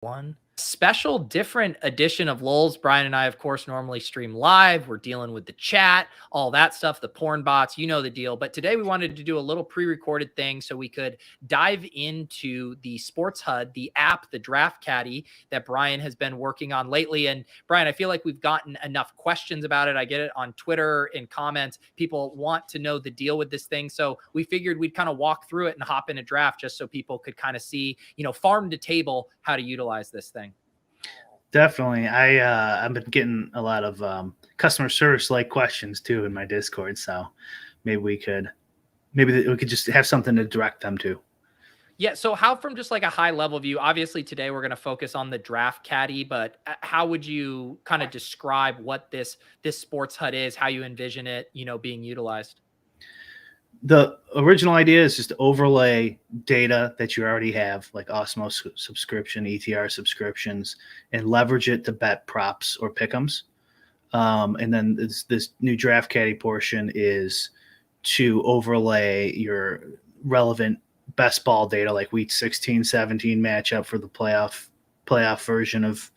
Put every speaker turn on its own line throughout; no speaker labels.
One special different edition of lolz. Brian and I, of course, normally stream live. We're dealing with the chat, all that stuff, the porn bots, you know the deal. But today we wanted to do a little pre-recorded thing so we could dive into the sports hud, the app, the draft caddy that Brian has been working on lately. And Brian, I feel like we've gotten enough questions about it. I get it on Twitter in comments. People want to know the deal with this thing, so we figured we'd kind of walk through it and hop in a draft just so people could kind of see, farm to table, how to utilize this thing.
Definitely. I've been getting a lot of customer service like questions too in my Discord. So maybe we could just have something to direct them to.
Yeah. So how, from just like a high level view, obviously today we're going to focus on the draft caddy, but how would you kind of describe what this sports hud is, how you envision it, being utilized?
The original idea is just to overlay data that you already have, like Osmo subscription, ETR subscriptions, and leverage it to bet props or pick'ems. And then this new draft caddy portion is to overlay your relevant best ball data, like week 16, 17 matchup for the playoff version of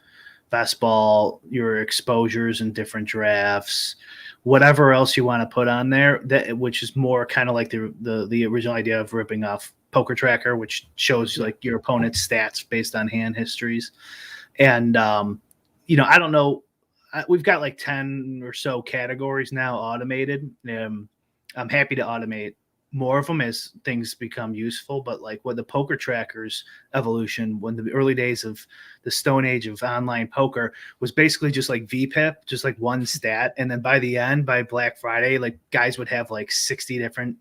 best ball, your exposures in different drafts, whatever else you want to put on there, which is more kind of like the original idea of ripping off Poker Tracker, which shows like your opponent's stats based on hand histories. And I don't know, we've got like 10 or so categories now automated. I'm happy to automate more of them as things become useful, but like with the Poker Tracker's evolution, when the early days of the stone age of online poker was basically just like VPIP, just like one stat. And then by the end, by Black Friday, like guys would have like 60 different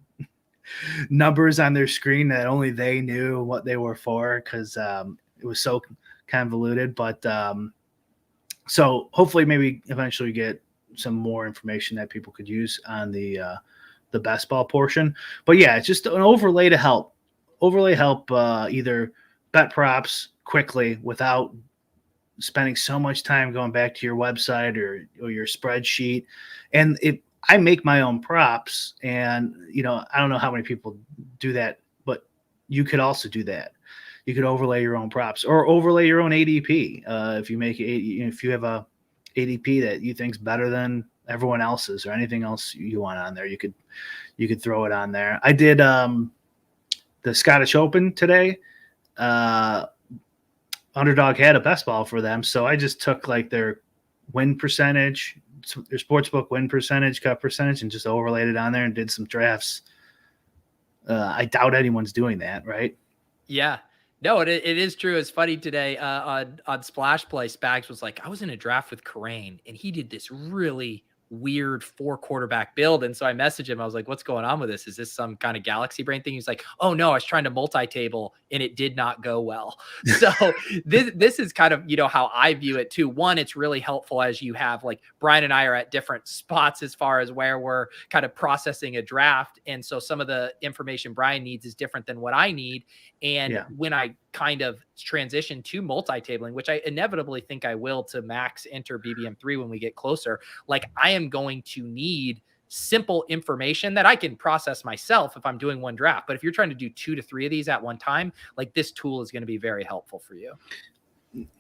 numbers on their screen that only they knew what they were for, because it was so convoluted. But so hopefully maybe eventually get some more information that people could use on the best ball portion. But yeah, it's just an overlay to help either bet props quickly without spending so much time going back to your website or your spreadsheet. And I make my own props, and I don't know how many people do that, but you could also do that. You could overlay your own props or overlay your own ADP. If you have a ADP that you think's better than everyone else's or anything else you want on there, you could throw it on there. I did the Scottish Open today. Underdog had a best ball for them, so I just took like their win percentage, their sportsbook win percentage, cut percentage, and just overlaid it on there and did some drafts. I doubt anyone's doing that, right?
Yeah. No, it is true. It's funny today on Splash Play, Spags was like, I was in a draft with Karain, and he did this really weird 4 quarterback build. And so I messaged him. I was like, what's going on with this? Is this some kind of galaxy brain thing? He's like, oh no, I was trying to multi-table and it did not go well. So this is kind of, how I view it too. One, it's really helpful as you have, like, Brian and I are at different spots as far as where we're kind of processing a draft. And so some of the information Brian needs is different than what I need. And when I kind of transition to multi-tabling, which I inevitably think I will, to max enter BBM3 when we get closer, like, I am going to need simple information that I can process myself if I'm doing one draft. But if you're trying to do 2 to 3 of these at one time, like, this tool is going to be very helpful for you.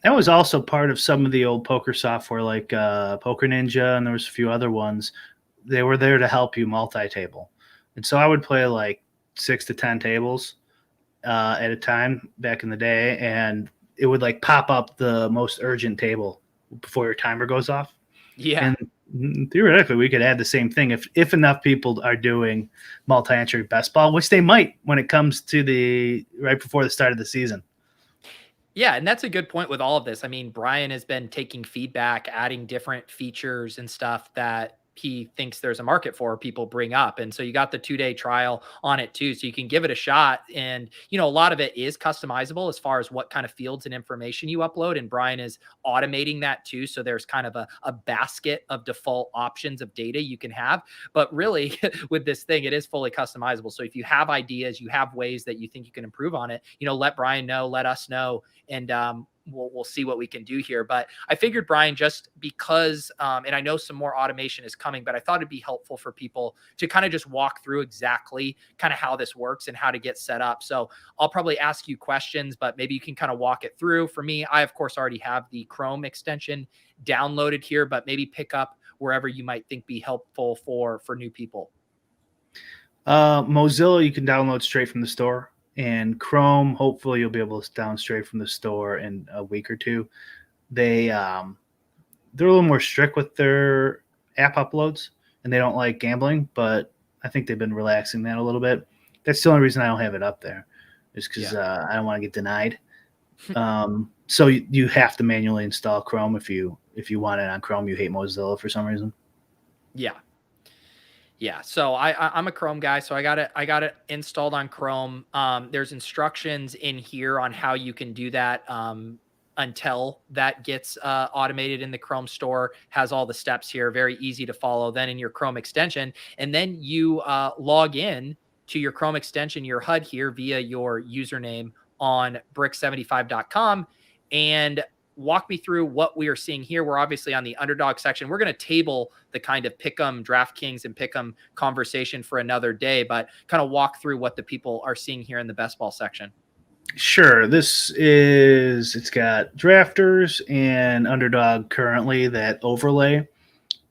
That was also part of some of the old poker software, like Poker Ninja, and there was a few other ones. They were there to help you multi-table. And so I would play like 6 to 10 tables at a time back in the day, and it would like pop up the most urgent table before your timer goes off.
Yeah.
And theoretically, we could add the same thing if enough people are doing multi-entry best ball, which they might when it comes to right before the start of the season.
Yeah, and that's a good point with all of this. I mean, Brian has been taking feedback, adding different features and stuff that he thinks there's a market for, people bring up. And so you got the 2-day trial on it too. So you can give it a shot. And, a lot of it is customizable as far as what kind of fields and information you upload. And Brian is automating that too. So there's kind of a basket of default options of data you can have. But really with this thing, it is fully customizable. So if you have ideas, you have ways that you think you can improve on it, let Brian know, let us know. And we'll see what we can do here. But I figured, Brian, just because, and I know some more automation is coming, but I thought it'd be helpful for people to kind of just walk through exactly kind of how this works and how to get set up. So I'll probably ask you questions, but maybe you can kind of walk it through. For me, I of course already have the Chrome extension downloaded here, but maybe pick up wherever you might think be helpful for new people.
Mozilla, you can download straight from the store, and Chrome, hopefully you'll be able to download straight from the store in a week or two. They're a little more strict with their app uploads, and they don't like gambling, but I think they've been relaxing that a little bit. That's the only reason I don't have it up there, is because I don't want to get denied. So you have to manually install Chrome if you want it on Chrome. You hate Mozilla for some reason.
Yeah. So I'm a Chrome guy, so I got it installed on Chrome. There's instructions in here on how you can do that. Until that gets automated in the Chrome store, has all the steps here, very easy to follow. Then in your Chrome extension, and then you log in to your Chrome extension, your HUD here via your username on brick75.com, and walk me through what we are seeing here. We're obviously on the underdog section. We're going to table the kind of pick'em DraftKings and pick'em conversation for another day, but kind of walk through what the people are seeing here in the best ball section.
Sure. It's got drafters and underdog currently that overlay.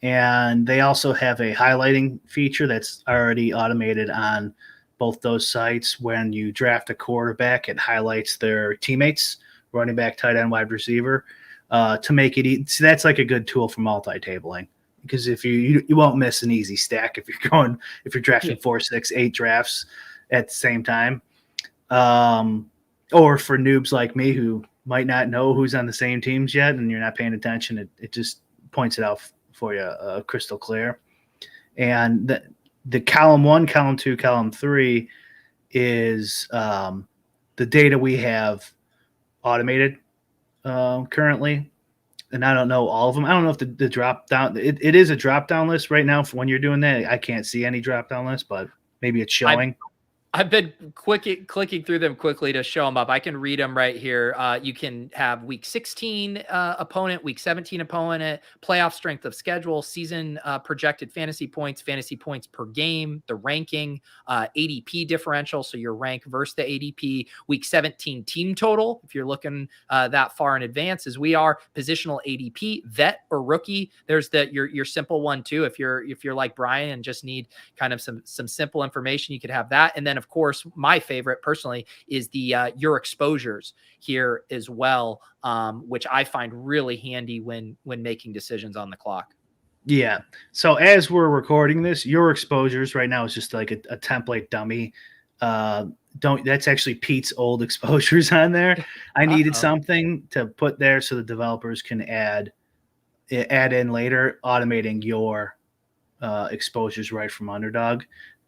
And they also have a highlighting feature that's already automated on both those sites. When you draft a quarterback, it highlights their teammates, running back, tight end, wide receiver, to make it easy. So that's like a good tool for multi-tabling, because if you won't miss an easy stack if you're drafting 4, 6, 8 drafts at the same time. Or for noobs like me who might not know who's on the same teams yet and you're not paying attention, it just points it out for you crystal clear. And the column 1, column 2, column 3 is the data we have automated currently. And I don't know all of them. I don't know if the drop down, it is a drop down list right now for when you're doing that. I can't see any drop down list, but maybe it's showing.
I've been clicking through them quickly to show them up. I can read them right here. You can have week 16 opponent, week 17 opponent, playoff strength of schedule, season projected fantasy points per game, the ranking, ADP differential, so your rank versus the ADP, week 17 team total, if you're looking that far in advance as we are, positional ADP, vet or rookie. There's your simple one too. If you're like Brian and just need kind of some simple information, you could have that. And then of course, my favorite personally is the your exposures here as well, which I find really handy when making decisions on the clock.
Yeah. So as we're recording this, your exposures right now is just like a template dummy. That's actually Pete's old exposures on there. I needed something to put there so the developers can add in later, automating your exposures right from Underdog.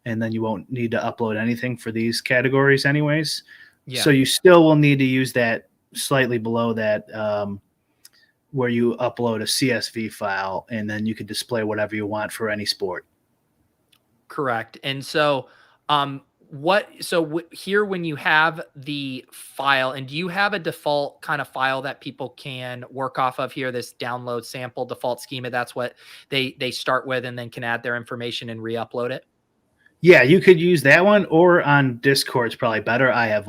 And then you won't need to upload anything for these categories anyways. Yeah. So you still will need to use that slightly below that where you upload a CSV file, and then you can display whatever you want for any sport.
Correct. And so here when you have the file, and do you have a default kind of file that people can work off of here, this download sample default schema? That's what they start with and then can add their information and re-upload it?
Yeah, you could use that one, or on Discord it's probably better. I have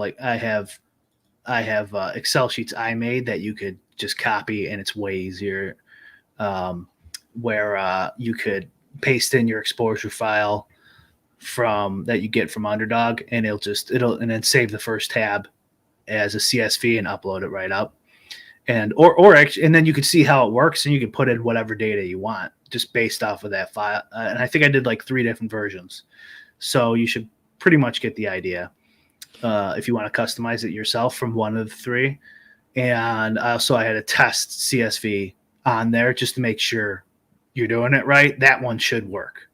Excel sheets I made that you could just copy, and it's way easier. Where you could paste in your exposure file that you get from Underdog, and it'll and then save the first tab as a CSV and upload it right up. And then you can see how it works, and you can put in whatever data you want just based off of that file. And I think I did like 3 different versions. So you should pretty much get the idea if you want to customize it yourself from one of the 3. And also I had a test CSV on there just to make sure you're doing it right. That one should work.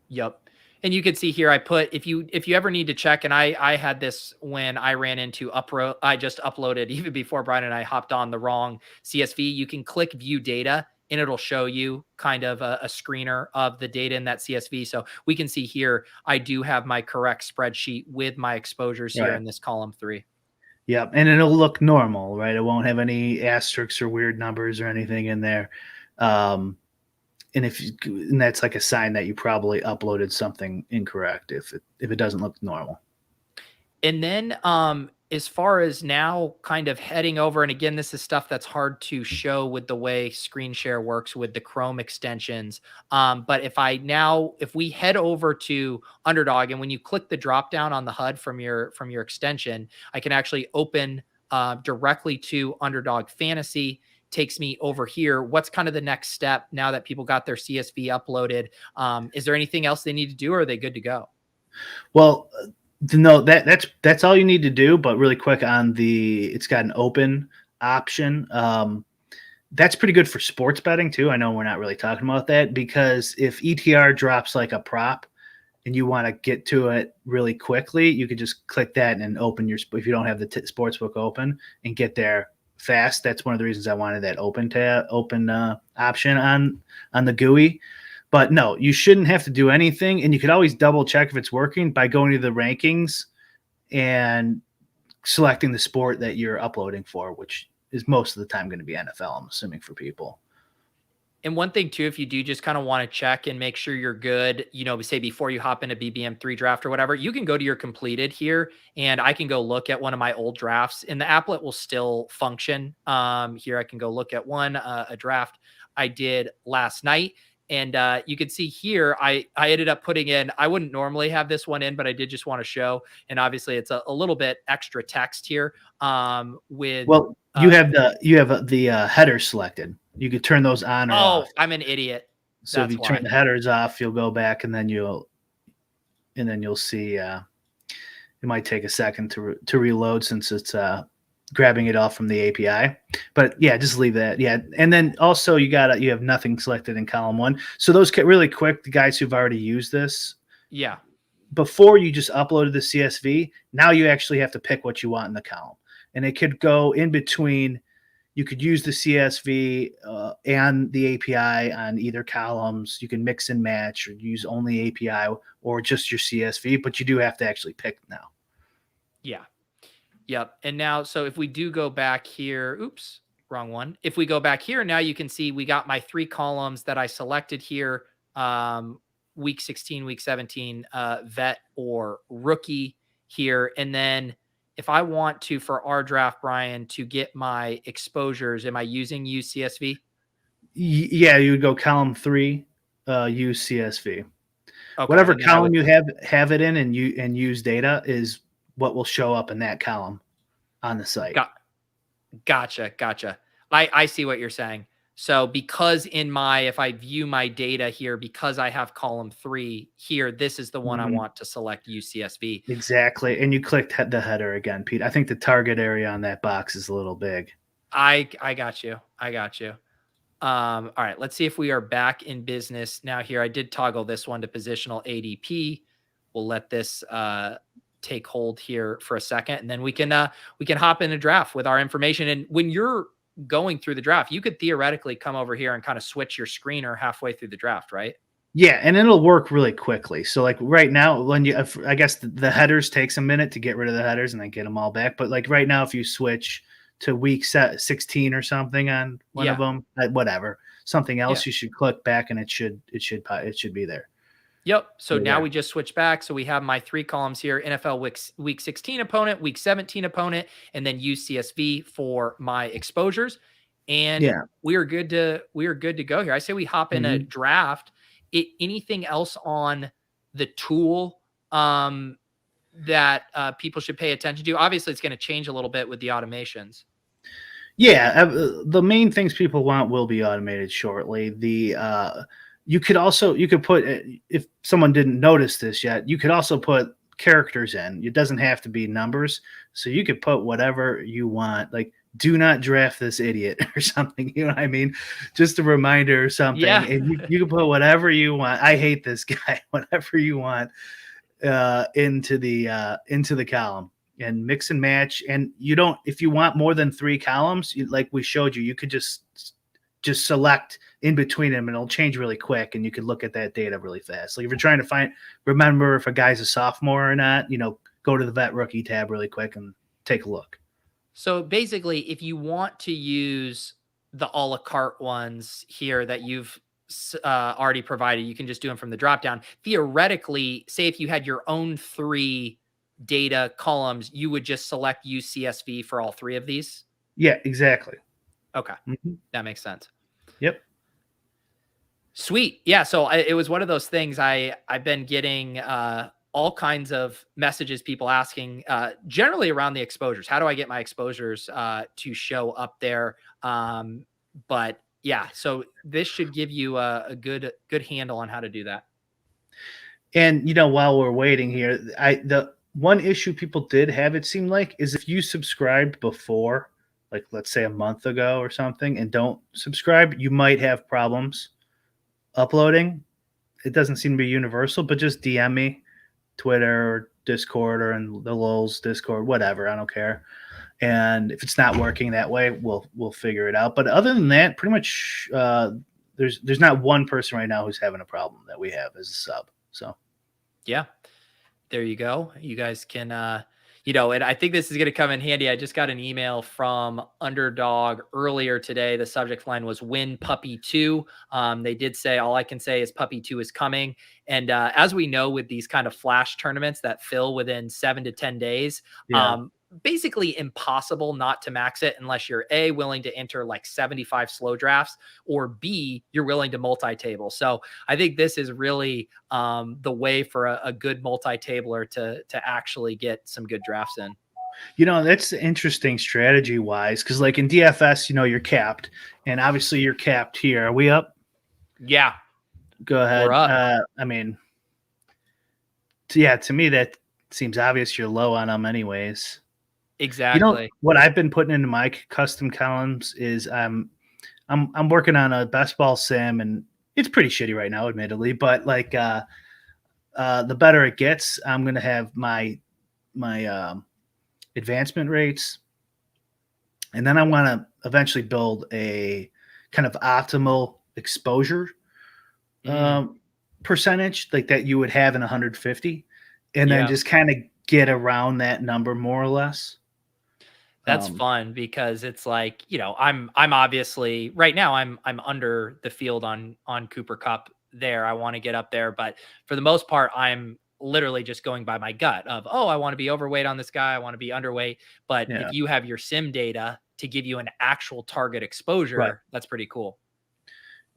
Yep. And you can see here, I put, if you ever need to check, and I had this when I ran into I just uploaded even before Brian and I hopped on the wrong CSV. You can click view data and it'll show you kind of a screener of the data in that CSV. So we can see here, I do have my correct spreadsheet with my exposures here in this column 3.
Yep, and it'll look normal, right? It won't have any asterisks or weird numbers or anything in there. Um, and and that's like a sign that you probably uploaded something incorrect if it doesn't look normal.
And then, as far as now kind of heading over, and again, this is stuff that's hard to show with the way screen share works with the Chrome extensions. But if we head over to Underdog, and when you click the drop down on the HUD from your extension, I can actually open directly to Underdog Fantasy. Takes me over here. What's kind of the next step now that people got their CSV uploaded? Is there anything else they need to do, or are they good to go?
Well, no, that's all you need to do. But really quick on it's got an open option. That's pretty good for sports betting too. I know we're not really talking about that because if ETR drops like a prop and you want to get to it really quickly, you could just click that and open if you don't have the sports book open and get there fast. That's one of the reasons I wanted that open option on the GUI. But no, you shouldn't have to do anything. And you could always double check if it's working by going to the rankings and selecting the sport that you're uploading for, which is most of the time going to be NFL, I'm assuming, for people.
And one thing too, if you do just kind of want to check and make sure you're good, say before you hop into BBM3 draft or whatever, you can go to your completed here and I can go look at one of my old drafts and the applet will still function. Here I can go look at a draft I did last night. And you can see here, I ended up putting in, I wouldn't normally have this one in, but I did just want to show. And obviously it's a little bit extra text here with.
Well, you have the header selected. You could turn those on or off.
Oh, I'm an idiot.
So if you turn the headers off, you'll go back and then you'll see it might take a second to reload since it's grabbing it off from the API. But yeah, just leave that. Yeah. And then also you have nothing selected in column 1. So those get really quick, the guys who've already used this.
Yeah.
Before you just uploaded the CSV, now you actually have to pick what you want in the column. And it could go in between. You could use the CSV and the API on either columns. You can mix and match or use only API or just your CSV, but you do have to actually pick now.
Yeah. Yep. And now, so if we do go back here, oops, wrong one. If we go back here, now you can see we got my 3 columns that I selected here. Week 16, week 17, vet or rookie here. And then if I want to, for our draft, Brian, to get my exposures, am I using use CSV?
Yeah, you would go column 3, use CSV. Okay, whatever column you have it in and use data is what will show up in that column on the site.
Gotcha. I see what you're saying. So because if I view my data here, because I have column 3 here, this is the one I want to select use CSV.
Exactly. And you clicked the header again, Pete. I think the target area on that box is a little big.
I got you. All right, let's see if we are back in business now here. I did toggle this one to positional ADP. We'll let this take hold here for a second, and then we can hop in a draft with our information. And when you're going through the draft, you could theoretically come over here and kind of switch your screener halfway through the draft, right?
Yeah, and it'll work really quickly. So like right now, when I guess the headers takes a minute to get rid of the headers and then get them all back. But like right now, if you switch to week 16 or something on one of them, whatever, something else, you should click back and it should be there.
Yep. So now we just switch back. So we have my 3 columns here: NFL week 16 opponent, week 17 opponent, and then use CSV for my exposures. And we are good to go here. I say we hop in a draft. Anything else on the tool that people should pay attention to? Obviously, it's going to change a little bit with the automations.
Yeah, the main things people want will be automated shortly. You could put, if someone didn't notice this yet, you could also put characters in. It doesn't have to be numbers. So you could put whatever you want, like do not draft this idiot or something. You know what I mean? Just a reminder or something. Yeah. And you can put whatever you want. I hate this guy, whatever you want into the column and mix and match. And if you want more than 3 columns, like we showed you, you could just select in between them and it'll change really quick and you can look at that data really fast. Like if you're trying to remember if a guy's a sophomore or not, go to the vet rookie tab really quick and take a look.
So basically, if you want to use the a la carte ones here that you've already provided, you can just do them from the drop down. Theoretically, say if you had your own 3 data columns, you would just select use CSV for all 3 of these.
Yeah, exactly.
Okay, that makes sense.
Yep.
Sweet. Yeah. So it was one of those things. I've been getting all kinds of messages, people asking, generally around the exposures. How do I get my exposures to show up there? But yeah, so this should give you a good handle on how to do that.
And while we're waiting here, the one issue people did have, it seemed like, is if you subscribed before, like let's say a month ago or something, and don't subscribe, you might have problems uploading. It doesn't seem to be universal, but just DM me, Twitter or Discord or in the lolz Discord, whatever. I don't care. And if it's not working that way, we'll figure it out. But other than that, pretty much there's not one person right now who's having a problem that we have as a sub. So
yeah, there you go. You guys can, and I think this is going to come in handy. I just got an email from Underdog earlier today. The subject line was "Win Puppy 2." They did say, all I can say is Puppy 2 is coming. And as we know, with these kind of flash tournaments that fill within 7 to 10 days, basically impossible not to max it unless you're A, willing to enter like 75 slow drafts, or B, you're willing to multi-table. So I think this is really the way for a good multi-tabler to actually get some good drafts in.
That's interesting strategy wise, because like in DFS, you're capped, and obviously you're capped here. Are we up?
Yeah.
Go ahead.
We're up.
I mean, to me that seems obvious. You're low on them anyways.
Exactly.
What I've been putting into my custom columns is I'm working on a best ball sim, and it's pretty shitty right now, admittedly, but like the better it gets, I'm gonna have my advancement rates, and then I want to eventually build a kind of optimal exposure percentage, like that you would have in 150, and then just kind of get around that number more or less.
That's fun because it's like, I'm obviously right now I'm under the field on Cooper Cup there. I want to get up there, but for the most part, I'm literally just going by my gut of, I want to be overweight on this guy. I want to be underweight. But if you have your sim data to give you an actual target exposure, that's pretty cool.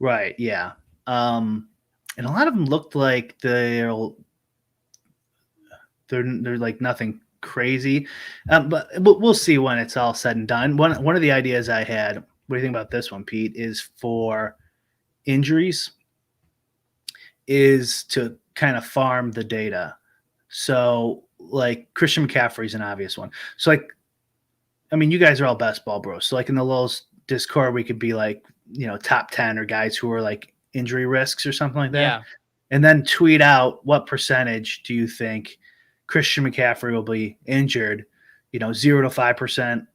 Right. Yeah. And a lot of them looked like they're like nothing crazy, but we'll see when it's all said and done. One of the ideas I had, what do you think about this one, Pete, is for injuries is to kind of farm the data. So like Christian McCaffrey's an obvious one. So like, I mean, you guys are all best ball bros. So like in the lolz Discord, we could be like, top 10 or guys who are like injury risks or something like that.
Yeah.
And then tweet out what percentage do you think Christian McCaffrey will be injured, 0 to 5%,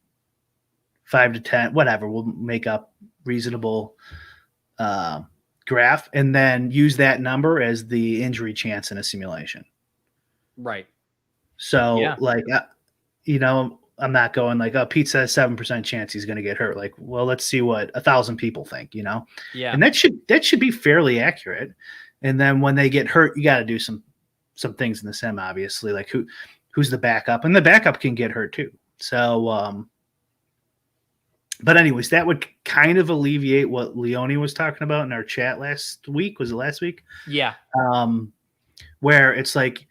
5 to 10, whatever. We'll make up reasonable graph, and then use that number as the injury chance in a simulation.
Right.
So like, I'm not going like, Pete says 7% chance he's going to get hurt. Like, well, let's see what 1,000 people think,
Yeah.
And that should be fairly accurate. And then when they get hurt, you got to do some things in the sim, obviously, like who's the backup, and the backup can get hurt too. So, but anyways, that would kind of alleviate what Leone was talking about in our chat last week. Was it last week?
Yeah.
Where it's like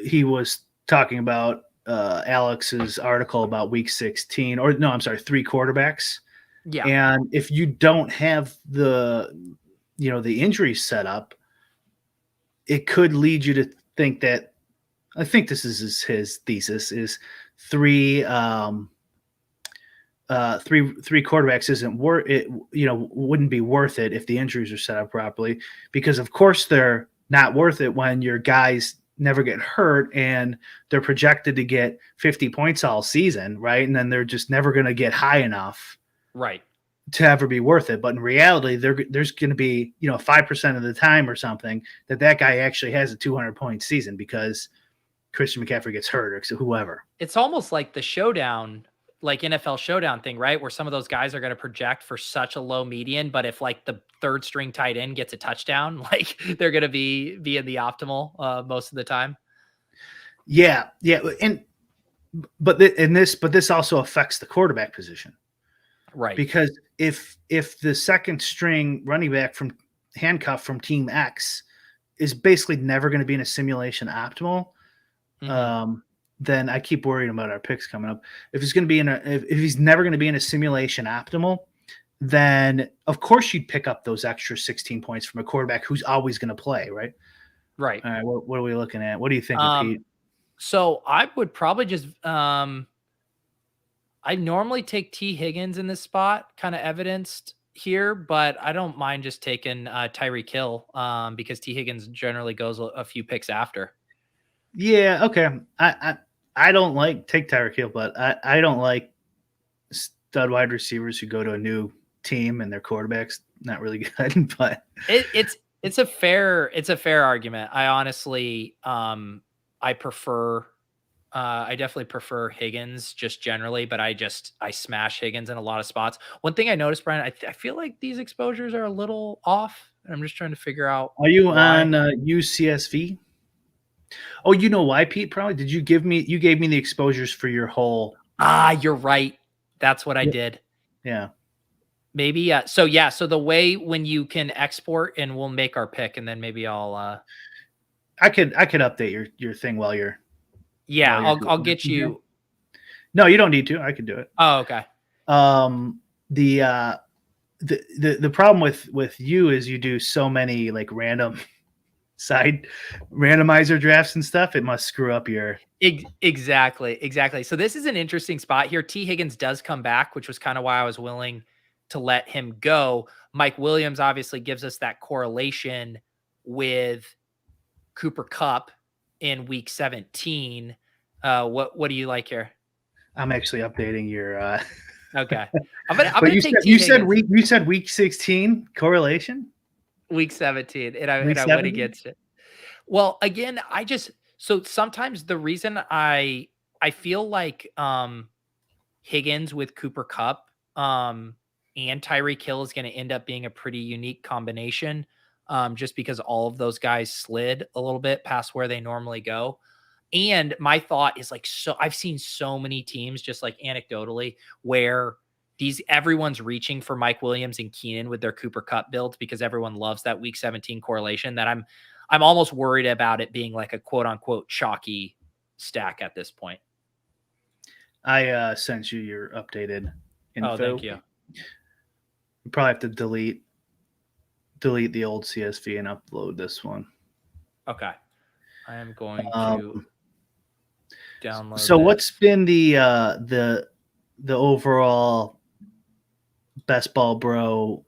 he was talking about Alex's article about week 16, or no, I'm sorry, 3 quarterbacks.
Yeah.
And if you don't have the injuries set up, it could lead you to think that, I think this is his thesis, is 3 quarterbacks isn't worth it, wouldn't be worth it if the injuries are set up properly, because of course they're not worth it when your guys never get hurt and they're projected to get 50 points all season, right? And then they're just never going to get high enough,
right,
to ever be worth it. But in reality, there's going to be 5% of the time or something that guy actually has a 200-point season because Christian McCaffrey gets hurt or whoever.
It's almost like the showdown, like NFL Showdown thing, right? Where some of those guys are going to project for such a low median, but if like the third string tight end gets a touchdown, like they're going to be in the optimal most of the time.
Yeah, and but this also affects the quarterback position,
right?
Because if the second string running back from handcuff from Team X is basically never going to be in a simulation optimal, then I keep worrying about our picks coming up. If he's going to be if he's never going to be in a simulation optimal, then of course you'd pick up those extra 16 points from a quarterback who's always going to play, right?
Right.
All right. What are we looking at? What do you think, Pete?
So I would probably just I normally take T. Higgins in this spot, kind of evidenced here, but I don't mind just taking Tyreek Hill because T. Higgins generally goes a few picks after.
Yeah, okay. I don't like take Tyreek Hill, but I don't like stud wide receivers who go to a new team and their quarterback's not really good. But
it's a fair argument. I honestly I prefer I definitely prefer Higgins just generally, but I smash Higgins in a lot of spots. One thing I noticed, Brian, I feel like these exposures are a little off. I'm just trying to figure out.
Are you on UCSV? Oh, you know why, Pete? Probably you gave me the exposures for your whole.
You're right. That's what I did.
Yeah.
Maybe. So the way when you can export and we'll make our pick, and then maybe I'll.
I could update your thing while you're.
Yeah, I'll get you.
No, you don't need to. I can do it.
Oh, okay.
The problem with you is you do so many like random side randomizer drafts and stuff. It must screw up your.
Exactly. So this is an interesting spot here. T. Higgins does come back, which was kind of why I was willing to let him go. Mike Williams obviously gives us that correlation with Cooper Kupp in week 17. What do you like here?
I'm actually updating your
okay. I'm gonna take you
said week 16 correlation?
Week 17. And I went against it. Well, again, so sometimes the reason I feel like Higgins with Cooper Kupp and Tyreek Hill is going to end up being a pretty unique combination. Just because all of those guys slid a little bit past where they normally go. And my thought is like, so I've seen so many teams just like anecdotally where everyone's reaching for Mike Williams and Keenan with their Cooper Kupp builds because everyone loves that week 17 correlation that I'm almost worried about it being like a quote unquote chalky stack at this point.
I sent you your updated info.
Oh, thank you.
You probably have to delete the old CSV and upload this one.
Okay. I am going to download.
So what's been the overall best ball bro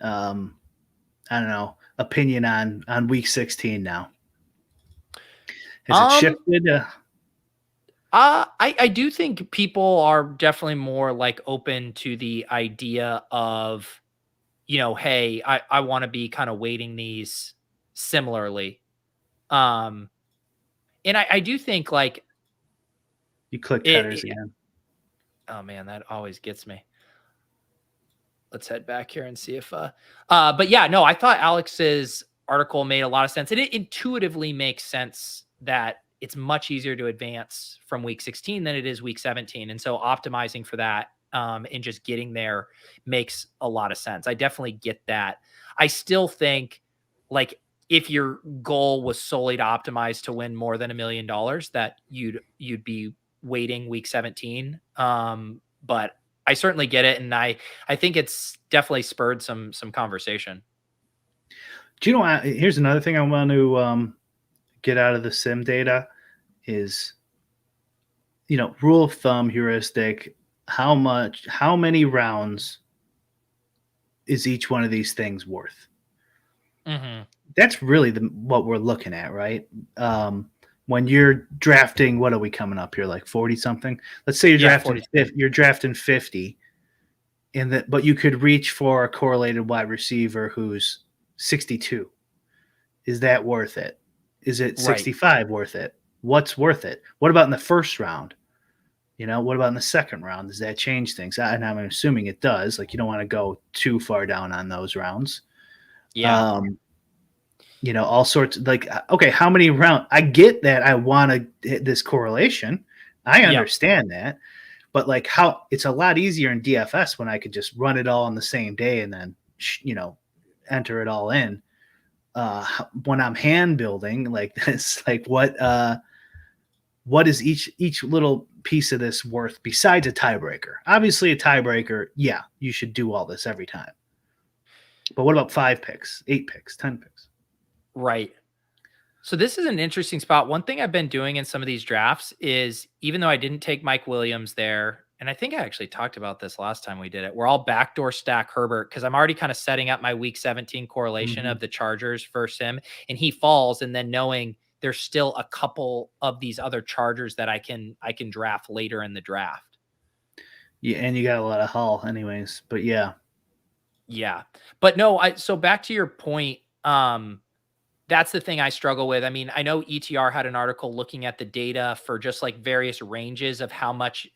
I don't know, opinion on week 16 now? Has it shifted?
I do think people are definitely more like open to the idea of, hey, I want to be kind of weighting these similarly. And I do think like
you clicked headers again.
Oh man, that always gets me. Let's head back here and see if but yeah, no, I thought Alex's article made a lot of sense. And it intuitively makes sense that it's much easier to advance from week 16 than it is week 17. And so optimizing for that and just getting there makes a lot of sense. I definitely get that. I still think like if your goal was solely to optimize to win more than $1 million, that you'd be waiting week 17. But I certainly get it. And I think it's definitely spurred some conversation.
Do you know, here's another thing I want to get out of the sim data is, rule of thumb, heuristic, how many rounds is each one of these things worth?
Mm-hmm.
That's really what we're looking at, right? When you're drafting, what are we coming up here? Like 40 something. Let's say you're drafting 50, but you could reach for a correlated wide receiver who's 62. Is that worth it? Is it 65 worth it? What's worth it? What about in the first round? What about in the second round? Does that change things? And I'm assuming it does. Like, you don't want to go too far down on those rounds.
Yeah.
All sorts of, like, okay, how many rounds? I get that I want to hit this correlation. I
Yep.
understand that. But like, how it's a lot easier in DFS when I could just run it all on the same day and then, enter it all in. When I'm hand building like this, like what is each little piece of this worth besides a tiebreaker? Obviously, a tiebreaker, yeah, you should do all this every time. But what about 5 picks, 8 picks, 10 picks?
Right. So this is an interesting spot. One thing I've been doing in some of these drafts is, even though I didn't take Mike Williams there, and I think I actually talked about this last time we did it, we're all backdoor stack Herbert because I'm already kind of setting up my week 17 correlation of the Chargers versus him, and he falls, and then knowing there's still a couple of these other Chargers that I can draft later in the draft.
Yeah, and you got a lot of Hull anyways, but yeah.
Yeah. But no, so back to your point, that's the thing I struggle with. I mean, I know ETR had an article looking at the data for just like various ranges of how much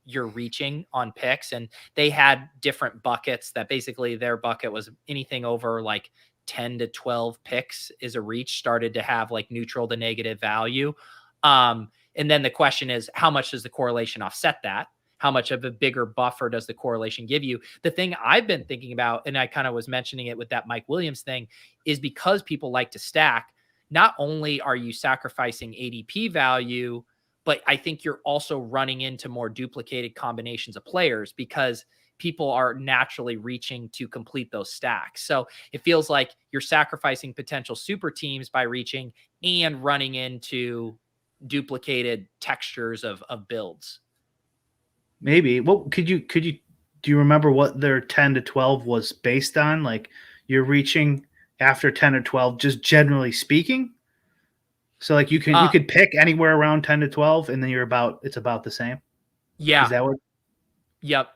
you're reaching on picks. And they had different buckets that basically their bucket was anything over like 10 to 12 picks is a reach, started to have like neutral to negative value. And then the question is, how much does the correlation offset that? How much of a bigger buffer does the correlation give you? The thing I've been thinking about, and I kind of was mentioning it with that Mike Williams thing, is because people like to stack, not only are you sacrificing ADP value, but I think you're also running into more duplicated combinations of players because people are naturally reaching to complete those stacks. So it feels like you're sacrificing potential super teams by reaching and running into duplicated textures of builds.
Maybe. What do you remember what their 10 to 12 was based on? Like, you're reaching after 10 or 12, just generally speaking. So like you could pick anywhere around 10 to 12 and then it's about the same.
Yeah.
Is that what?
Yep.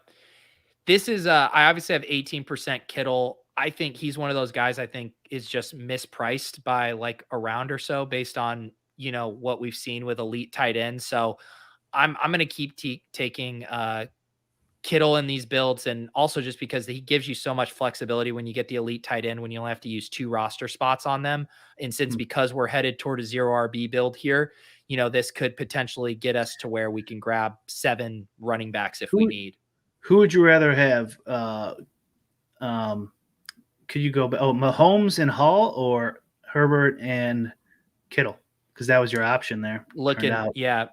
This is I obviously have 18% Kittle. I think he's one of those guys I think is just mispriced by like a round or so based on, what we've seen with elite tight ends. So I'm going to keep taking Kittle in these builds, and also just because he gives you so much flexibility when you get the elite tight end, when you only have to use 2 roster spots on them. And because we're headed toward a 0 RB build here, this could potentially get us to where we can grab 7 running backs if we need.
Who would you rather have? Could you go? Mahomes and Hall or Herbert and Kittle? Because that was your option there.
Yeah.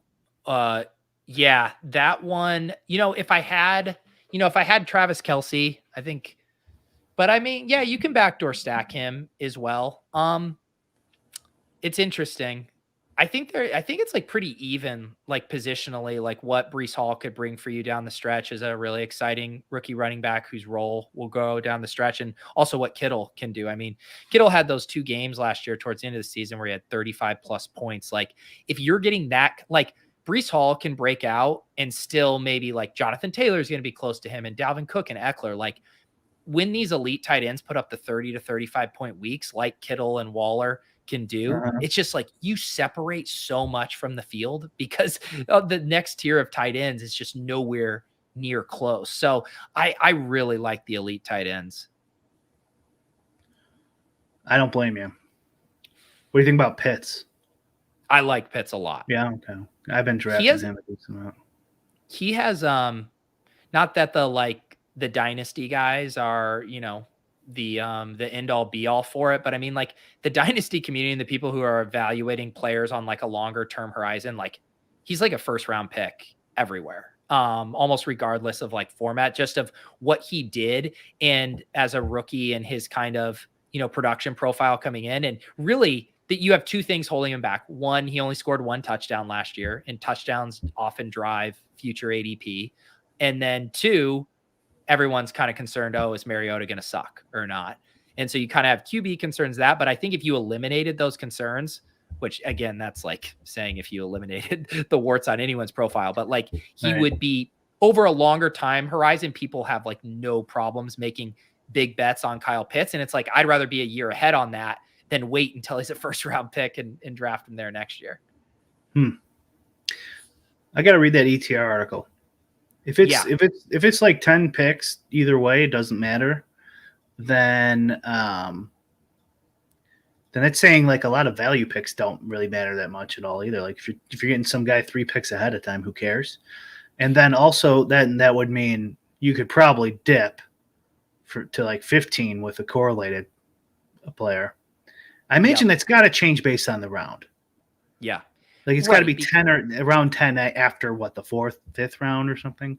Yeah, that one, if I had Travis Kelce, I think, but I mean, yeah, you can backdoor stack him as well. It's interesting. I think it's like pretty even, like positionally, like what Breece Hall could bring for you down the stretch is a really exciting rookie running back whose role will go down the stretch, and also what Kittle can do. I mean, Kittle had those 2 games last year towards the end of the season where he had 35 plus points. Like, if you're getting that, like Breece Hall can break out and still maybe like Jonathan Taylor is going to be close to him, and Dalvin Cook and Eckler, like when these elite tight ends put up the 30 to 35 point weeks, like Kittle and Waller can do, it's just like you separate so much from the field because the next tier of tight ends is just nowhere near close. So I really like the elite tight ends.
I don't blame you. What do you think about Pitts?
I like Pitts a lot.
Yeah, okay. I've been drafting him a decent amount.
He has not that the dynasty guys are, the end all be all for it, but I mean, like the dynasty community and the people who are evaluating players on like a longer term horizon, like he's like a first round pick everywhere, almost regardless of like format, just of what he did and as a rookie and his kind of production profile coming in. And really that you have 2 things holding him back. One, he only scored 1 touchdown last year, and touchdowns often drive future ADP. And then 2, everyone's kind of concerned, is Mariota going to suck or not? And so you kind of have QB concerns that, but I think if you eliminated those concerns, which again, that's like saying if you eliminated the warts on anyone's profile, but like he would be over a longer time horizon, people have like no problems making big bets on Kyle Pitts. And it's like, I'd rather be a year ahead on that than wait until he's a first round pick and draft him there next year.
I got to read that ETR article. If it's like 10 picks either way, it doesn't matter. Then it's saying like a lot of value picks don't really matter that much at all either. Like if you're getting some guy 3 picks ahead of time, who cares? And then also that would mean you could probably dip to like 15 with a correlated player. I imagine that's got to change based on the round.
Yeah.
Like it's got to be 10 or around 10 after what, the 4th, 5th round or something.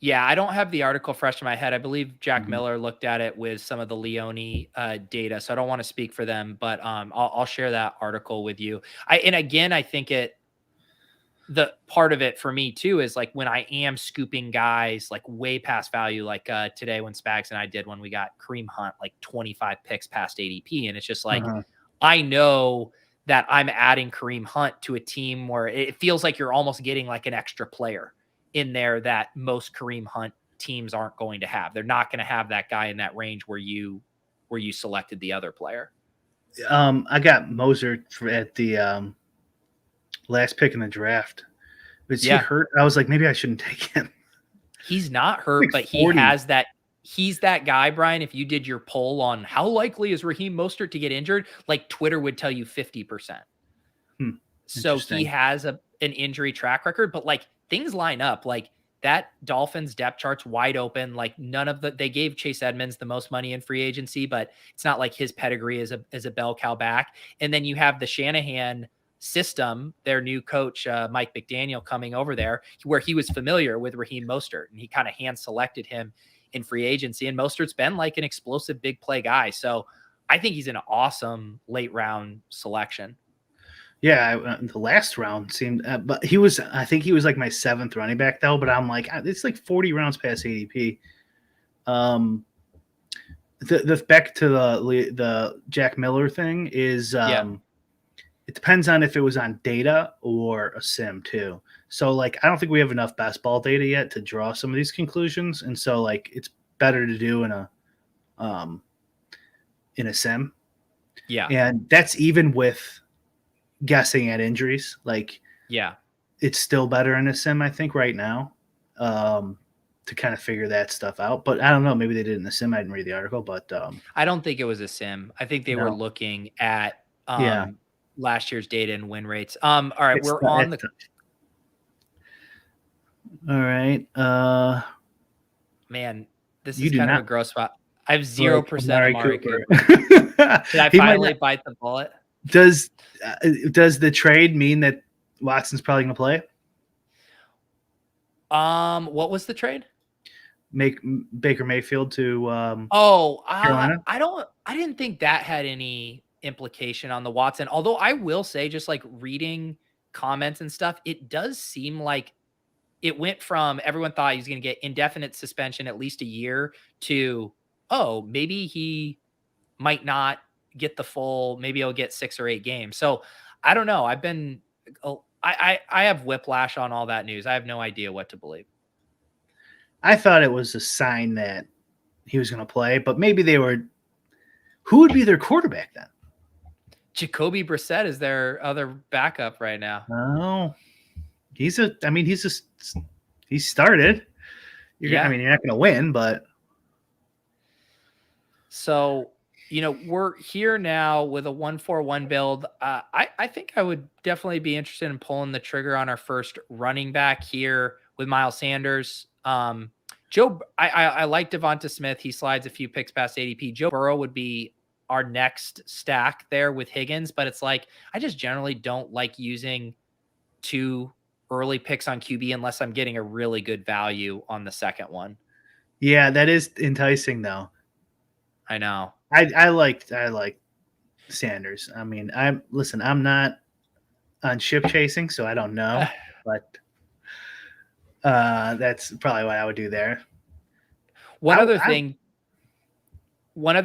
Yeah, I don't have the article fresh in my head. I believe Jack Miller looked at it with some of the Leone data, so I don't want to speak for them, but I'll share that article with you. And again, I think the part of it for me too is like when I am scooping guys like way past value, like today when Spags and I did when we got Kareem Hunt like 25 picks past ADP, and it's just like I know that I'm adding Kareem Hunt to a team where it feels like you're almost getting like an extra player in there that most Kareem Hunt teams aren't going to have. They're not going to have that guy in that range where you selected the other player.
I got Mostert at the last pick in the draft. Was he hurt? I was like, maybe I shouldn't take him.
He's not hurt, like but 40. He has that. He's that guy, Brian. If you did your poll on how likely is Raheem Mostert to get injured, like Twitter would tell you 50%. So he has an injury track record, but like things line up. Like that Dolphins depth chart's wide open. Like they gave Chase Edmonds the most money in free agency, but it's not like his pedigree is a bell cow back. And then you have the Shanahan system, their new coach, Mike McDaniel, coming over there where he was familiar with Raheem Mostert and he kind of hand selected him in free agency. And Mostert's been like an explosive big play guy. So I think he's an awesome late round selection.
Yeah, the last round seemed, but I think he was like my 7th running back though. But I'm like, it's like 40 rounds past ADP. The back to the Jack Miller thing is, it depends on if it was on data or a sim too. So like, I don't think we have enough best ball data yet to draw some of these conclusions, and so like, it's better to do in a sim.
Yeah,
and that's even with guessing at injuries. Like, it's still better in a sim, I think, right now, to kind of figure that stuff out. But I don't know, maybe they did in the sim. I didn't read the article, but
I don't think it was a sim. I think they were looking at last year's data and win rates. All right, we're on the
all right.
Man, this is kind of a gross spot. I have 0% Amari Cooper. Did I finally bite the bullet?
Does the trade mean that Watson's probably going to play?
What was the trade?
Make Baker Mayfield to
Carolina? I didn't think that had any implication on the Watson. Although I will say, just like reading comments and stuff, it does seem like it went from everyone thought he was going to get indefinite suspension, at least a year, to, oh, maybe he might not get the full, maybe he'll get 6 or 8 games. So I don't know. I have whiplash on all that news. I have no idea what to believe.
I thought it was a sign that he was going to play, but maybe who would be their quarterback then?
Jacoby Brissett is their other backup right now.
Oh, he started. I mean, you're not going to win, but.
So, we're here now with a 1-4-1 build. I think I would definitely be interested in pulling the trigger on our first running back here with Miles Sanders. I like Devonta Smith. He slides a few picks past ADP. Joe Burrow would be our next stack there with Higgins, but it's like, I just generally don't like using 2 early picks on QB unless I'm getting a really good value on the second one.
Yeah, that is enticing though.
I know.
I like Sanders. I mean, I'm not on ship chasing, so I don't know, but that's probably what I would do there.
One other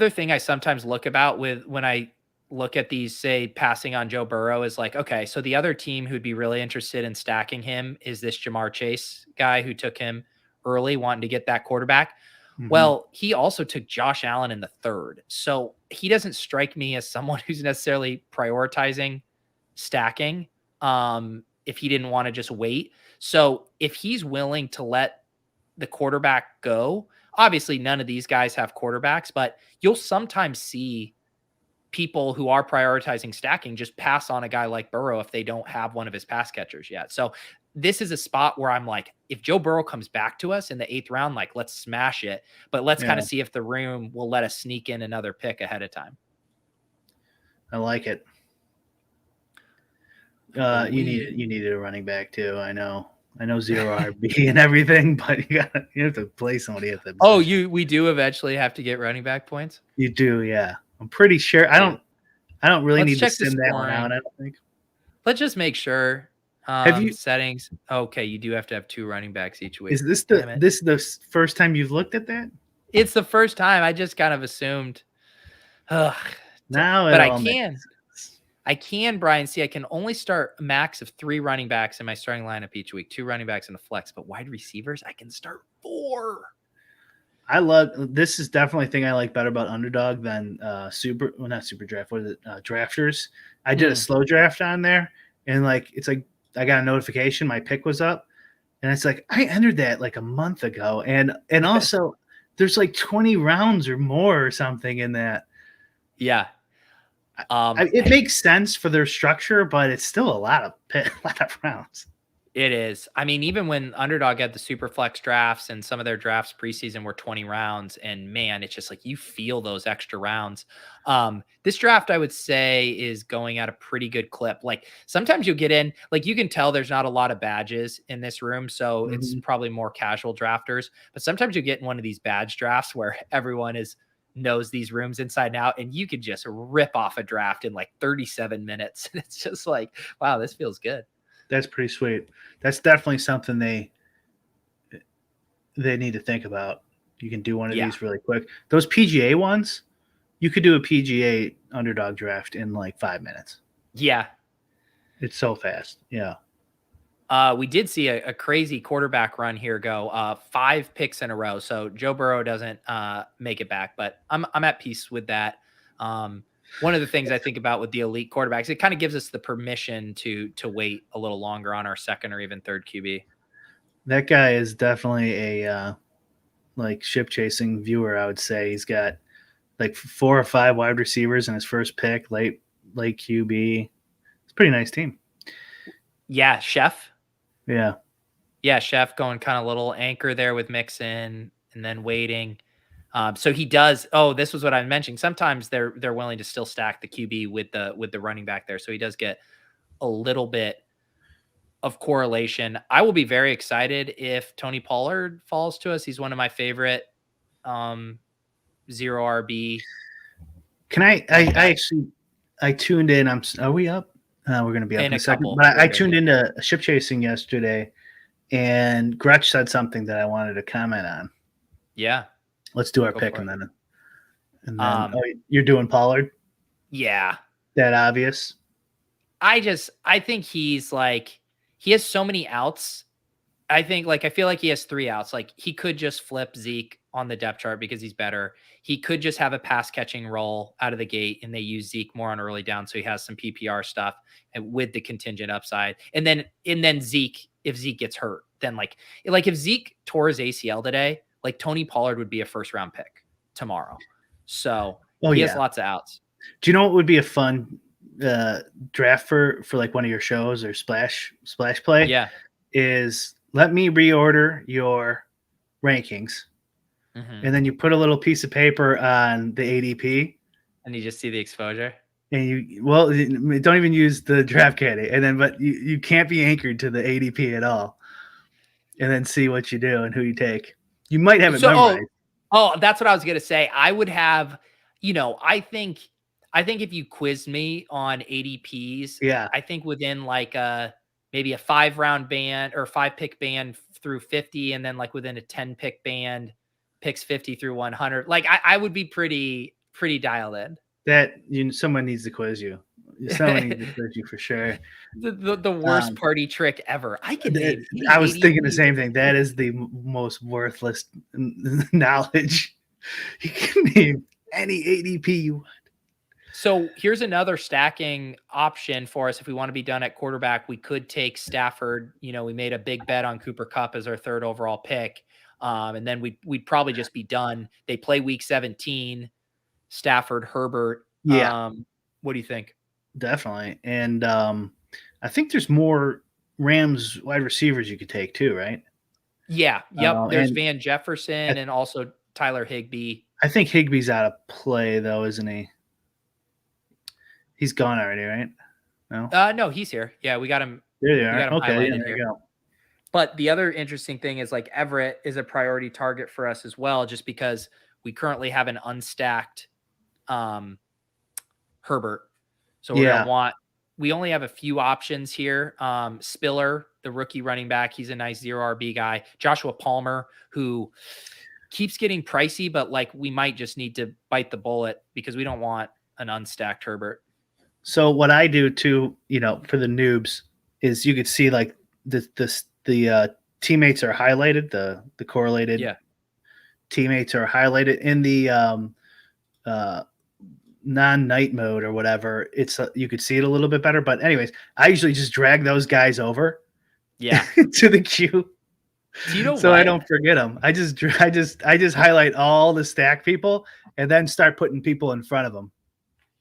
thing I sometimes look about when I look at these, say, passing on Joe Burrow is like, okay, so the other team who'd be really interested in stacking him is this Jamar Chase guy who took him early, wanting to get that quarterback. Mm-hmm. Well, he also took Josh Allen in the 3rd. So he doesn't strike me as someone who's necessarily prioritizing stacking if he didn't want to just wait. So if he's willing to let the quarterback go, obviously none of these guys have quarterbacks, but you'll sometimes see people who are prioritizing stacking just pass on a guy like Burrow if they don't have one of his pass catchers yet. So this is a spot where I'm like, if Joe Burrow comes back to us in the 8th round, like let's smash it, but let's kind of see if the room will let us sneak in another pick ahead of time.
I like it. You needed a running back too. I know 0 RB and everything, but you have to play somebody at the position.
Oh, we do eventually have to get running back points.
You do, yeah. I'm pretty sure. I don't really need to send that one out. I don't think.
Let's just make sure. Have you settings? Okay, you do have to have 2 running backs each week.
Is this the first time you've looked at that?
It's the first time. I just kind of assumed.
Now,
but I can, Brian. See, I can only start a max of 3 running backs in my starting lineup each week. 2 running backs and a flex, but wide receivers, I can start 4.
I love this. Is definitely a thing I like better about underdog than not super draft. What is it? Drafters. I did a slow draft on there, and it's like I got a notification my pick was up, and it's like I entered that like a month ago, and also there's like 20 rounds or more or something in that.
Yeah.
It makes sense for their structure, but it's still a lot of rounds.
It is. I mean, even when Underdog had the super flex drafts and some of their drafts preseason were 20 rounds, and man, it's just like you feel those extra rounds. This draft, I would say, is going at a pretty good clip. Like sometimes you'll get in, like you can tell there's not a lot of badges in this room, so it's probably more casual drafters. But sometimes you get in one of these badge drafts where everyone knows these rooms inside and out, and you could just rip off a draft in like 37 minutes. And it's just like, wow, this feels good.
That's pretty sweet. That's definitely something they need to think about. You can do one of these really quick. Those PGA ones, you could do a PGA underdog draft in like 5 minutes.
Yeah.
It's so fast. Yeah.
We did see a crazy quarterback run here go 5 picks in a row. So Joe Burrow doesn't make it back, but I'm at peace with that. One of the things I think about with the elite quarterbacks, it kind of gives us the permission to wait a little longer on our 2nd or even 3rd QB.
That guy is definitely a ship chasing viewer. I would say he's got like 4 or 5 wide receivers in his first pick, late QB. It's a pretty nice team.
Yeah, Chef.
Yeah,
Chef going kind of little anchor there with Mixon and then waiting. So he does. Oh, this was what I mentioned. Sometimes they're willing to still stack the QB with the running back there. So he does get a little bit of correlation. I will be very excited if Tony Pollard falls to us. He's one of my favorite 0 RB.
Can I tuned in. Are we up? We're going to be up in a second. But I tuned into Ship Chasing yesterday, and Gretsch said something that I wanted to comment on.
Yeah.
Let's do our pick and then you're doing Pollard?
Yeah.
That obvious?
I think he has so many outs. I feel like he has 3 outs. Like he could just flip Zeke on the depth chart because he's better. He could just have a pass catching role out of the gate and they use Zeke more on early down. So he has some PPR stuff and with the contingent upside. And then Zeke, if Zeke gets hurt, then like if Zeke tore his ACL today, like Tony Pollard would be a 1st round pick tomorrow. So he has lots of outs.
Do you know what would be a fun draft for like one of your shows or splash play?
Yeah.
Is let me reorder your rankings. And then you put a little piece of paper on the ADP.
And you just see the exposure.
And don't even use the draft candidate. But you can't be anchored to the ADP at all. And then see what you do and who you take. You might have it memorized.
Oh, that's what I was going to say. I would have, I think if you quizzed me on ADPs, I think within like maybe a 5-round band or 5-pick band through 50, and then like within a 10-pick band, picks 50 through 100. Like I would be pretty dialed in.
That someone needs to quiz you. Someone needs to quiz you for sure.
The worst party trick ever.
I was thinking the same thing. That is the most worthless knowledge. You can name any ADP you want.
So here's another stacking option for us. If we want to be done at quarterback, we could take Stafford. We made a big bet on Cooper Kupp as our third overall pick. And then we'd probably just be done. They play week 17, Stafford, Herbert.
Yeah,
What do you think?
definitely. And I think there's more Rams wide receivers you could take too, right?
Yeah. Yep. There's
And
Van Jefferson and also Tyler Higbee.
I think Higbee's out of play though, isn't he? He's gone already, right? No.
No, he's here. Yeah, we got him.
There they
We got
are.
him
Okay,
highlighted
yeah, there
here.
you go.
But the other interesting thing is like Everett is a priority target for us as well, just because we currently have an unstacked Herbert. So we're going to we only have a few options here. Spiller, the rookie running back, he's a nice 0 RB guy. Joshua Palmer, who keeps getting pricey, but like we might just need to bite the bullet because we don't want an unstacked Herbert.
So what I do too, for the noobs, is you could see like the teammates are highlighted, the correlated teammates are highlighted in the non-night mode or whatever. It's you could see it a little bit better. But anyways, I usually just drag those guys over, to the queue.
Do you know
so I don't forget them. I just highlight all the stack people and then start putting people in front of them.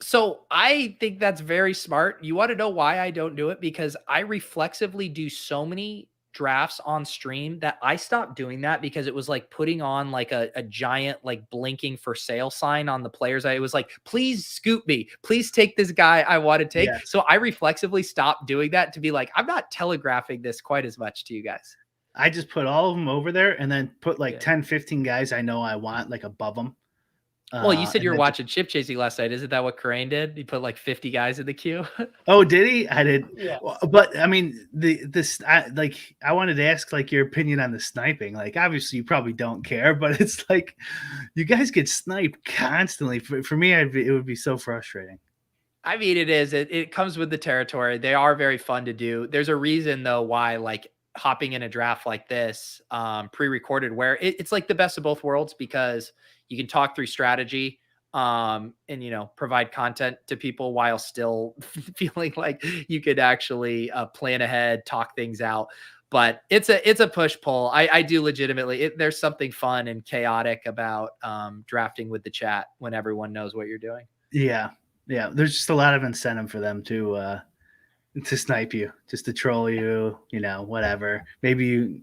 So I think that's very smart. You want to know why I don't do it? Because I reflexively do so many drafts on stream that I stopped doing that because it was like putting on like a giant like blinking for sale sign on the players. I was like, please scoop me. Please take this guy I want to take.
Yes.
So I reflexively stopped doing that to be like, I'm not telegraphing this quite as much to you guys.
I just put all of them over there and then put like 10, 15 guys I know I want like above them.
Well, you said you were watching chip chasing last night. Isn't that what Crane did? He put like 50 guys in the queue.
Oh, did he? I did.
Yeah.
But I mean, I wanted to ask like your opinion on the sniping. Like, obviously you probably don't care, but it's like you guys get sniped constantly. For me, it would be so frustrating.
I mean, it is. It comes with the territory. They are very fun to do. There's a reason though why like hopping in a draft like this, pre-recorded, where it's like the best of both worlds because you can talk through strategy and, provide content to people while still feeling like you could actually plan ahead, talk things out. But it's a push pull. I do legitimately, there's something fun and chaotic about drafting with the chat when everyone knows what you're doing.
Yeah. Yeah. There's just a lot of incentive for them to snipe you, just to troll you, whatever. Maybe you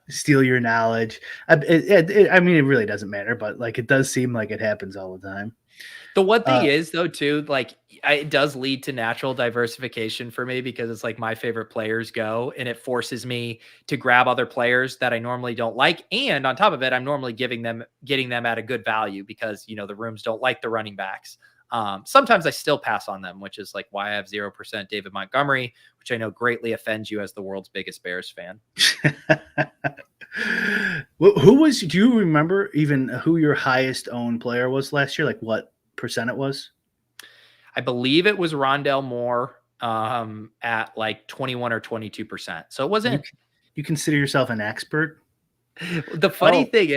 steal your knowledge. I mean, it really doesn't matter, but like it does seem like it happens all the time.
The one thing is though, too, like it does lead to natural diversification for me because it's like my favorite players go and it forces me to grab other players that I normally don't like. And on top of it, I'm normally getting them at a good value because, the rooms don't like the running backs. Sometimes I still pass on them, which is like why I have 0% David Montgomery, which I know greatly offends you as the world's biggest Bears fan.
Do you remember even who your highest owned player was last year? Like what percent it was?
I believe it was Rondell Moore at like 21 or 22%. So it wasn't.
You consider yourself an expert?
The funny thing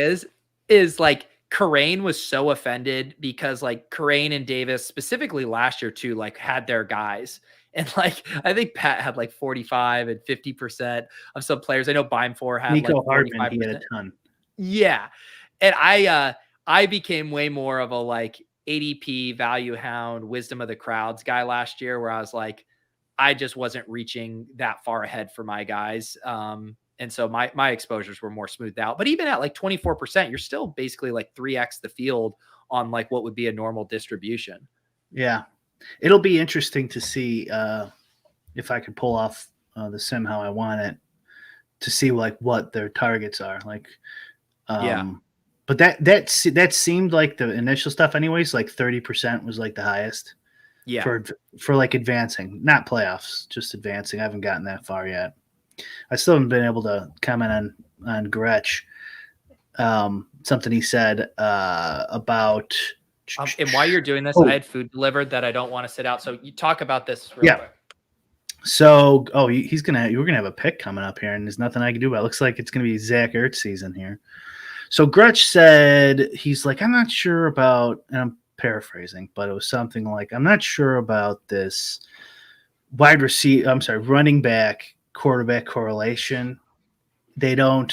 is like, Corain was so offended because like Corain and Davis specifically last year too, like had their guys. And like, I think Pat had like 45 and 50% of some players. I know Beimfor had
Nico
like 45%.
Hardman, he had a ton.
Yeah. And I became way more of a like ADP value hound, wisdom of the crowds guy last year where I was like, I just wasn't reaching that far ahead for my guys. And so my exposures were more smoothed out. But even at like 24%, you're still basically like 3x the field on like what would be a normal distribution.
Yeah. It'll be interesting to see if I could pull off the sim how I want it to see like what their targets are. Like, But that seemed like the initial stuff anyways, like 30% was like the highest.
Yeah.
For like advancing, not playoffs, just advancing. I haven't gotten that far yet. I still haven't been able to comment on Gretsch. Something he said about.
And while you're doing this, I had food delivered that I don't want to sit out. So you talk about this real quick.
So, we're gonna have a pick coming up here, and there's nothing I can do about it. It looks like it's gonna be Zach Ertz season here. So Gretsch said he's like, I'm not sure about, and I'm paraphrasing, but it was something like, I'm not sure about this running back quarterback correlation. They don't,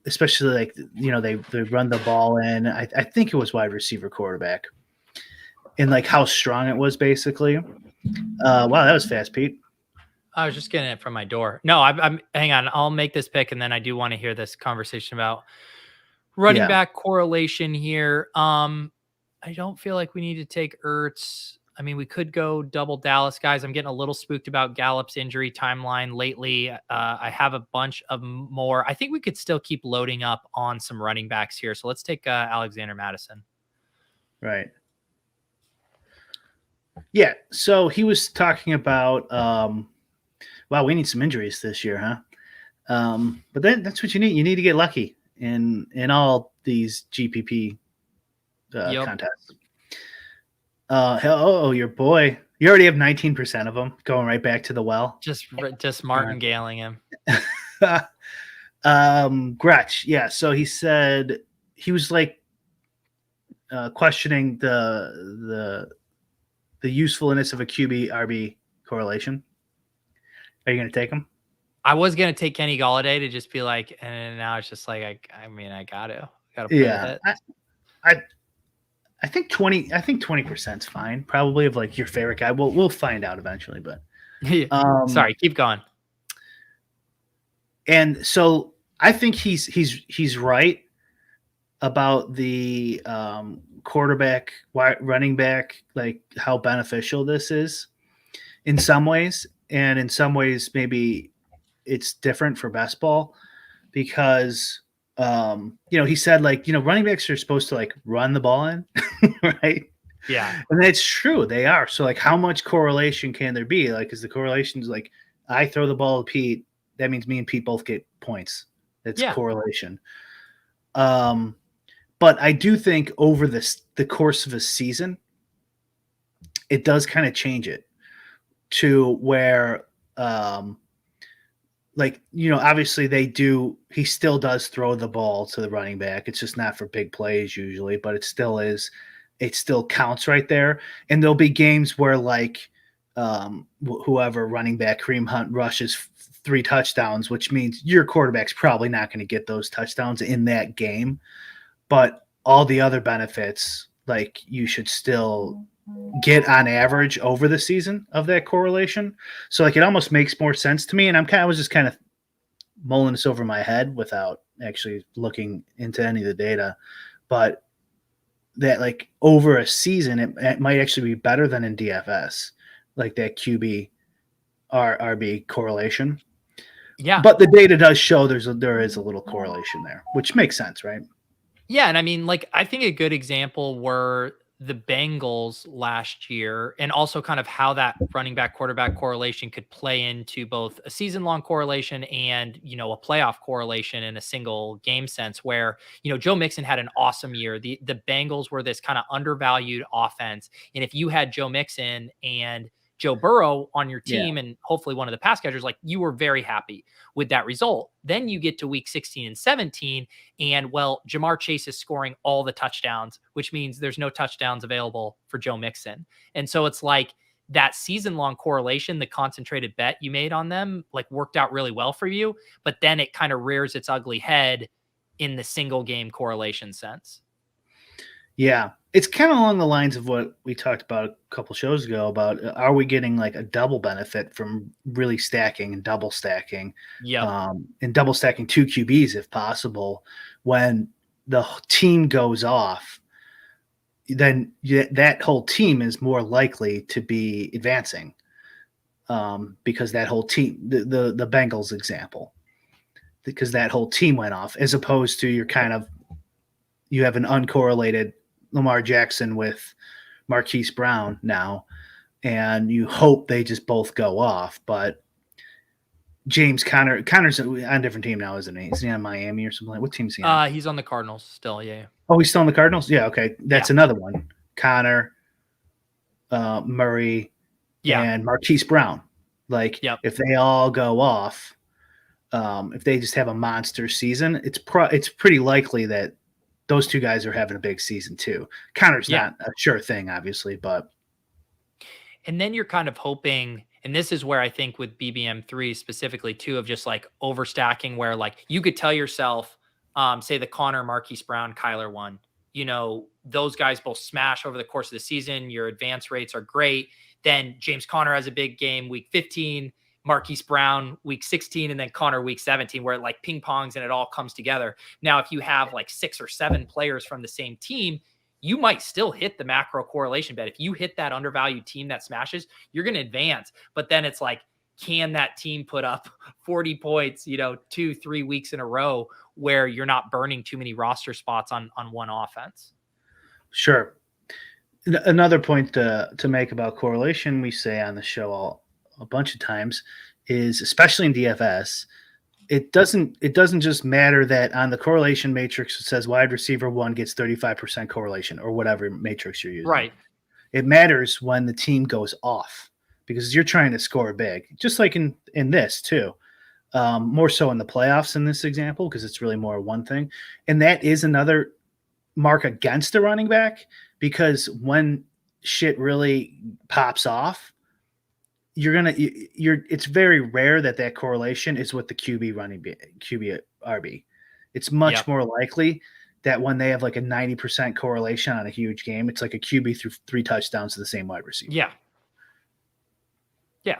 especially they run the ball in. I think it was wide receiver quarterback, and like how strong it was basically. Wow, that was fast, Pete.
I was just getting it from my door. No, I'm hang on. I'll make this pick, and then I do want to hear this conversation about running back correlation here. I don't feel like we need to take Ertz. I mean, we could go double Dallas, guys. I'm getting a little spooked about Gallup's injury timeline lately. I have a bunch of more. I think we could still keep loading up on some running backs here. So let's take Alexander Madison.
Right. Yeah. So he was talking about, wow, we need some injuries this year, huh? But then that's what you need. You need to get lucky in all these GPP contests. Your boy. You already have 19% of them going right back to the well.
Just martingaling him.
Gretsch. Yeah. So he said he was like questioning the usefulness of a QB RB correlation. Are you going to take him?
I was going to take Kenny Golladay to just be like, and now it's just like, I gotta play with
it. I think 20% is fine. Probably of like your favorite guy. We'll find out eventually, but
sorry, keep going.
And so I think he's right about the quarterback, running back, like how beneficial this is in some ways, and in some ways maybe it's different for best ball because he said like running backs are supposed to like run the ball in, right?
Yeah,
and that's true, they are. So like, how much correlation can there be? Like, is the correlations like I throw the ball to Pete, that means me and Pete both get points? That's correlation. But I do think over the course of a season, it does kind of change it to where, obviously he still does throw the ball to the running back. It's just not for big plays usually, but it still counts right there. And there'll be games where like whoever running back, Kareem Hunt, rushes 3 touchdowns, which means your quarterback's probably not going to get those touchdowns in that game. But all the other benefits, like you should still get on average over the season of that correlation. So like it almost makes more sense to me. And I was just kind of mulling this over my head without actually looking into any of the data. But that like over a season, it might actually be better than in DFS, like that QB RB correlation.
Yeah.
But the data does show there is a little correlation there, which makes sense, right?
Yeah. And I mean, like, I think a good example were the Bengals last year, and also kind of how that running back quarterback correlation could play into both a season long correlation and, a playoff correlation in a single game sense, where, Joe Mixon had an awesome year. The Bengals were this kind of undervalued offense. And if you had Joe Mixon and Joe Burrow on your team, and hopefully one of the pass catchers, like, you were very happy with that result. Then you get to week 16 and 17, and Jamar Chase is scoring all the touchdowns, which means there's no touchdowns available for Joe Mixon. And so it's like that season long correlation, the concentrated bet you made on them, like, worked out really well for you, but then it kind of rears its ugly head in the single game correlation sense.
Yeah. It's kind of along the lines of what we talked about a couple shows ago about, are we getting like a double benefit from really stacking and double stacking?
Yeah.
And double stacking 2 QBs if possible. When the team goes off, then that whole team is more likely to be advancing, because that whole team, the Bengals example, because that whole team went off, as opposed to you have an uncorrelated Lamar Jackson with Marquise Brown now, and you hope they just both go off. But James Conner's on a different team now, isn't he? Is he on Miami or something? What team is he on?
He's on the Cardinals still. Yeah.
Oh, he's still on the Cardinals? Yeah, okay. That's another one. Conner, Murray, and Marquise Brown. Like, if they all go off, if they just have a monster season, it's pretty likely that those two guys are having a big season too. Connor's not a sure thing, obviously, but.
And then you're kind of hoping, and this is where I think with BBM3 specifically too, of just like overstacking, where like you could tell yourself, say the Connor, Marquise Brown, Kyler one, those guys both smash over the course of the season. Your advance rates are great. Then James Conner has a big game week 15, Marquise Brown week 16, and then Connor week 17, where it like ping pongs and it all comes together. Now, if you have like 6 or 7 players from the same team, you might still hit the macro correlation bet. If you hit that undervalued team that smashes, you're going to advance. But then it's like, can that team put up 40 points, 2-3 weeks in a row where you're not burning too many roster spots on one offense?
Sure. Another point to make about correlation, we say on the show a bunch of times, is especially in DFS, it doesn't just matter that on the correlation matrix it says wide receiver 1 gets 35% correlation or whatever matrix you're using.
Right.
It matters when the team goes off because you're trying to score big, just like in this too. More so in the playoffs in this example because it's really more one thing. And that is another mark against a running back because when shit really pops off, it's very rare that correlation is with the QB RB. It's much more likely that when they have like a 90% correlation on a huge game, it's like a QB through 3 touchdowns to the same wide receiver.
Yeah.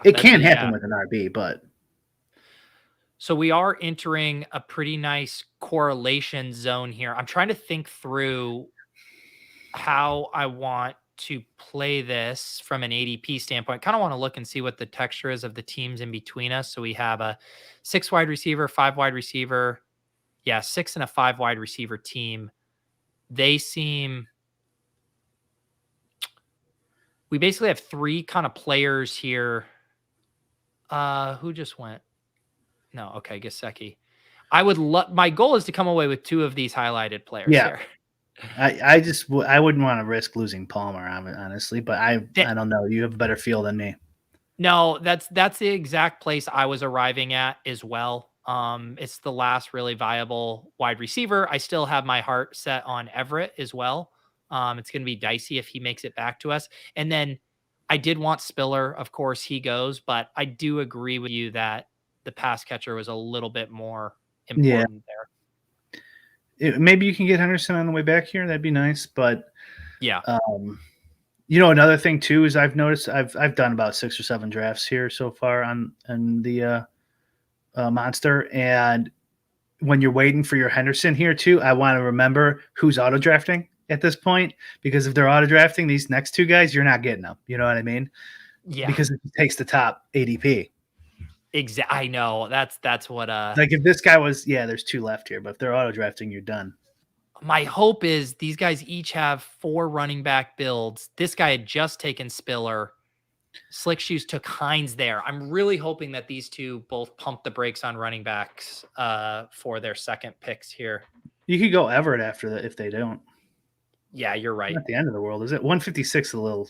It can happen with an RB, but.
So we are entering a pretty nice correlation zone here. I'm trying to think through how I want to play this from an ADP standpoint. Kind of want to look and see what the texture is of the teams in between us. So we have a 6 wide receiver, 5 wide receiver. 6 and a 5 wide receiver team. We basically have 3 kind of players here. Who just went? No. Okay. Gesicki. My goal is to come away with 2 of these highlighted players here.
I wouldn't want to risk losing Palmer, honestly, but I don't know. You have a better feel than me.
No, that's the exact place I was arriving at as well. It's the last really viable wide receiver. I still have my heart set on Everett as well. It's going to be dicey if he makes it back to us. And then I did want Spiller. Of course he goes, but I do agree with you that the pass catcher was a little bit more important there.
Maybe you can get Henderson on the way back here. That'd be nice. But another thing too is I've noticed I've done about 6 or 7 drafts here so far on the Monster, and when you're waiting for your Henderson here too, I want to remember who's auto drafting at this point, because if they're auto drafting these next 2 guys, you're not getting them. You know what I mean?
Yeah.
Because it takes the top ADP.
Exactly. I know that's what
like if this guy was there's 2 left here, but if they're auto drafting, you're done.
My hope is these guys each have 4 running back builds. This guy had just taken Spiller. Slick Shoes took Hines there. I'm really hoping that these 2 both pump the brakes on running backs for their second picks here.
You could go Everett after that if they don't.
Yeah, you're right.
Not the end of the world, is it? 156 a little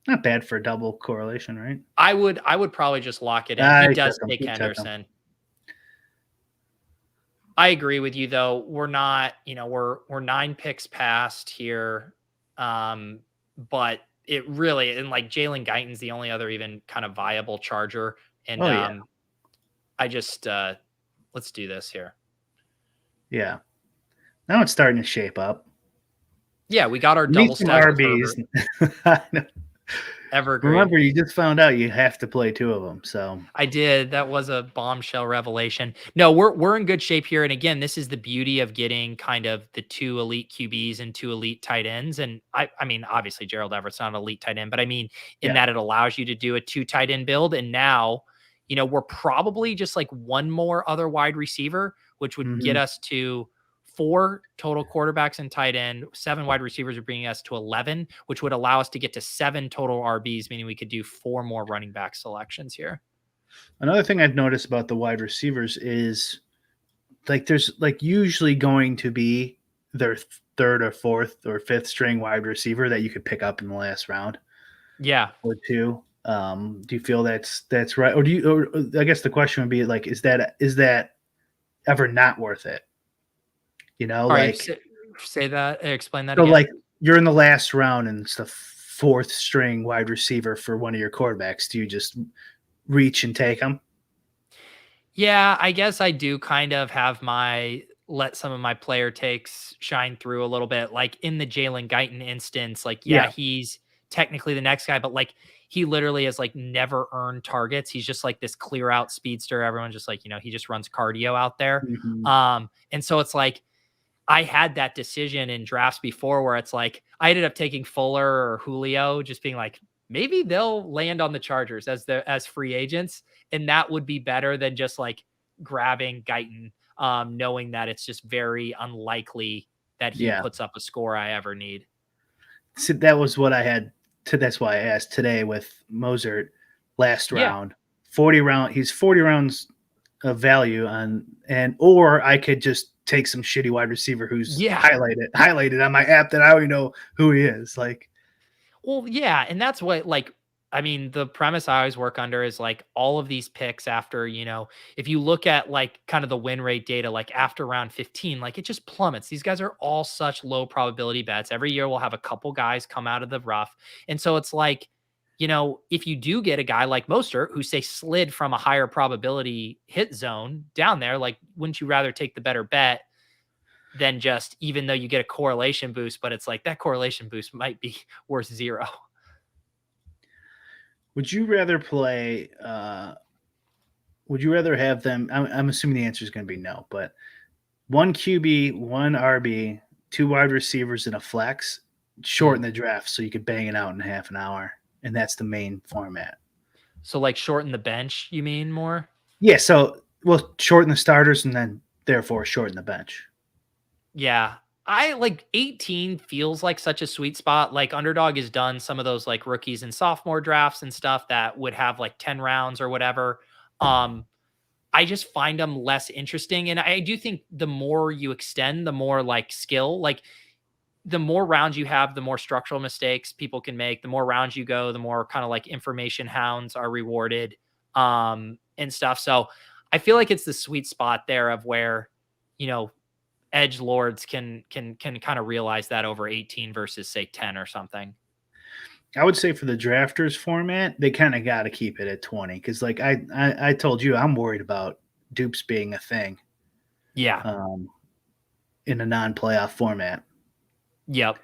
not bad for a double correlation, right?
I would probably just lock it in. He does take Henderson. I agree with you though. We're not, we're 9 picks past here. But it really, and like Jalen Guyton's the only other even kind of viable Charger. And I just let's do this here.
Yeah. Now it's starting to shape up.
Yeah, we got our double stack
RBs.
Evergreen.
Remember, you just found out you have to play 2 of them. So
I did. That was a bombshell revelation. No, we're in good shape here. And again, this is the beauty of getting kind of the 2 elite QBs and 2 elite tight ends. And I mean, obviously Gerald Everett's not an elite tight end, but I mean, that it allows you to do a 2 tight end build. And now, we're probably just like 1 more other wide receiver, which would get us to 4 total quarterbacks and tight end. 7 wide receivers are bringing us to 11, which would allow us to get to 7 total RBs, meaning we could do 4 more running back selections here.
Another thing I've noticed about the wide receivers is like there's like usually going to be their 3rd or 4th or 5th string wide receiver that you could pick up in the last round.
Yeah.
Or 2. Do you feel that's right? Or I guess the question would be like, is that ever not worth it? You know,
All right,
like
say that, explain that
so
again.
like you're in the last round and it's the fourth string wide receiver for one of your quarterbacks. Do you just reach and take them?
Yeah, I guess I do kind of have my let some of my player takes shine through a little bit. Like in the Jalen Guyton instance, like, yeah,
Yeah.
he's technically the next guy, but like he literally has like never earned targets. He's just like this clear out speedster. Everyone's just like, he just runs cardio out there.
Mhm.
And so it's like I had that decision in drafts before where it's like I ended up taking Fuller or Julio, just being like, maybe they'll land on the Chargers as free agents, and that would be better than just like grabbing Guyton, knowing that it's just very unlikely that he
Yeah.
puts up a score I ever need.
So that was what I had to that's why I asked today with Mostert last
Yeah,
round. 40 round he's 40 rounds of value on and or I could just take some shitty wide receiver who's
yeah.
highlighted on my app that I already know who he is. Like,
Well, yeah, and that's what like I mean, the premise I always work under is like all of these picks after, if you look at like kind of the win rate data, like after round 15, like it just plummets. These guys are all such low probability bets. Every year we'll have a couple guys come out of the rough. And so it's like, if you do get a guy like Mostert who say slid from a higher probability hit zone down there, like wouldn't you rather take the better bet than just even though you get a correlation boost, but it's like that correlation boost might be worth zero.
would you rather play would you rather have them I'm assuming the answer is going to be no, but one QB, one RB, two wide receivers, and a flex. Shorten the draft so you could bang it out in half an hour, and that's the main format.
So like shorten the bench, you mean more?
Yeah, so we'll shorten the starters and then therefore shorten the bench.
Yeah. I like 18 feels like such a sweet spot. Like Underdog has done some of those like rookies and sophomore drafts and stuff that would have like 10 rounds or whatever. Um, I just find them less interesting. And I do think the more you extend, the more like skill, like the more rounds you have, the more structural mistakes people can make. The more rounds you go, the more kind of like information hounds are rewarded, and stuff. So I feel like it's the sweet spot there of where, you know, edge lords can kind of realize that over 18 versus say 10 or something.
I would say for the drafters format, they kind of got to keep it at 20 because, like I told you, I'm worried about dupes being a thing
Yeah.
um, in a non-playoff format.
Yep.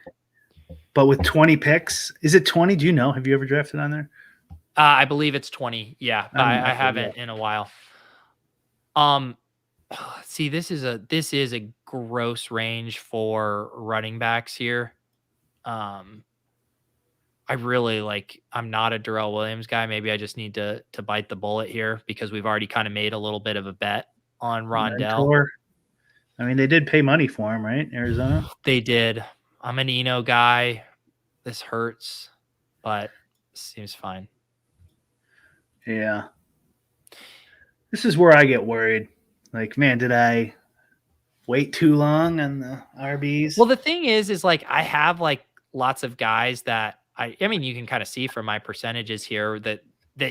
But with 20 picks, is it 20? Do you know? Have you ever drafted on there?
I believe it's 20. Yeah, but I
forget.
haven't in a while. Um, see, this is a gross range for running backs here. Um, I really like. I'm not a Darrell Williams guy. Maybe I just need to bite the bullet here because we've already kind of made a little bit of a bet on Rondell.
Mentor. I mean, they did pay money for him, right? Arizona.
They did. I'm an Eno guy. This hurts, but seems fine.
Yeah. This is where I get worried. Like, man, did I wait too long on the RBs?
Well, the thing is like I have like lots of guys that I mean, you can kind of see from my percentages here that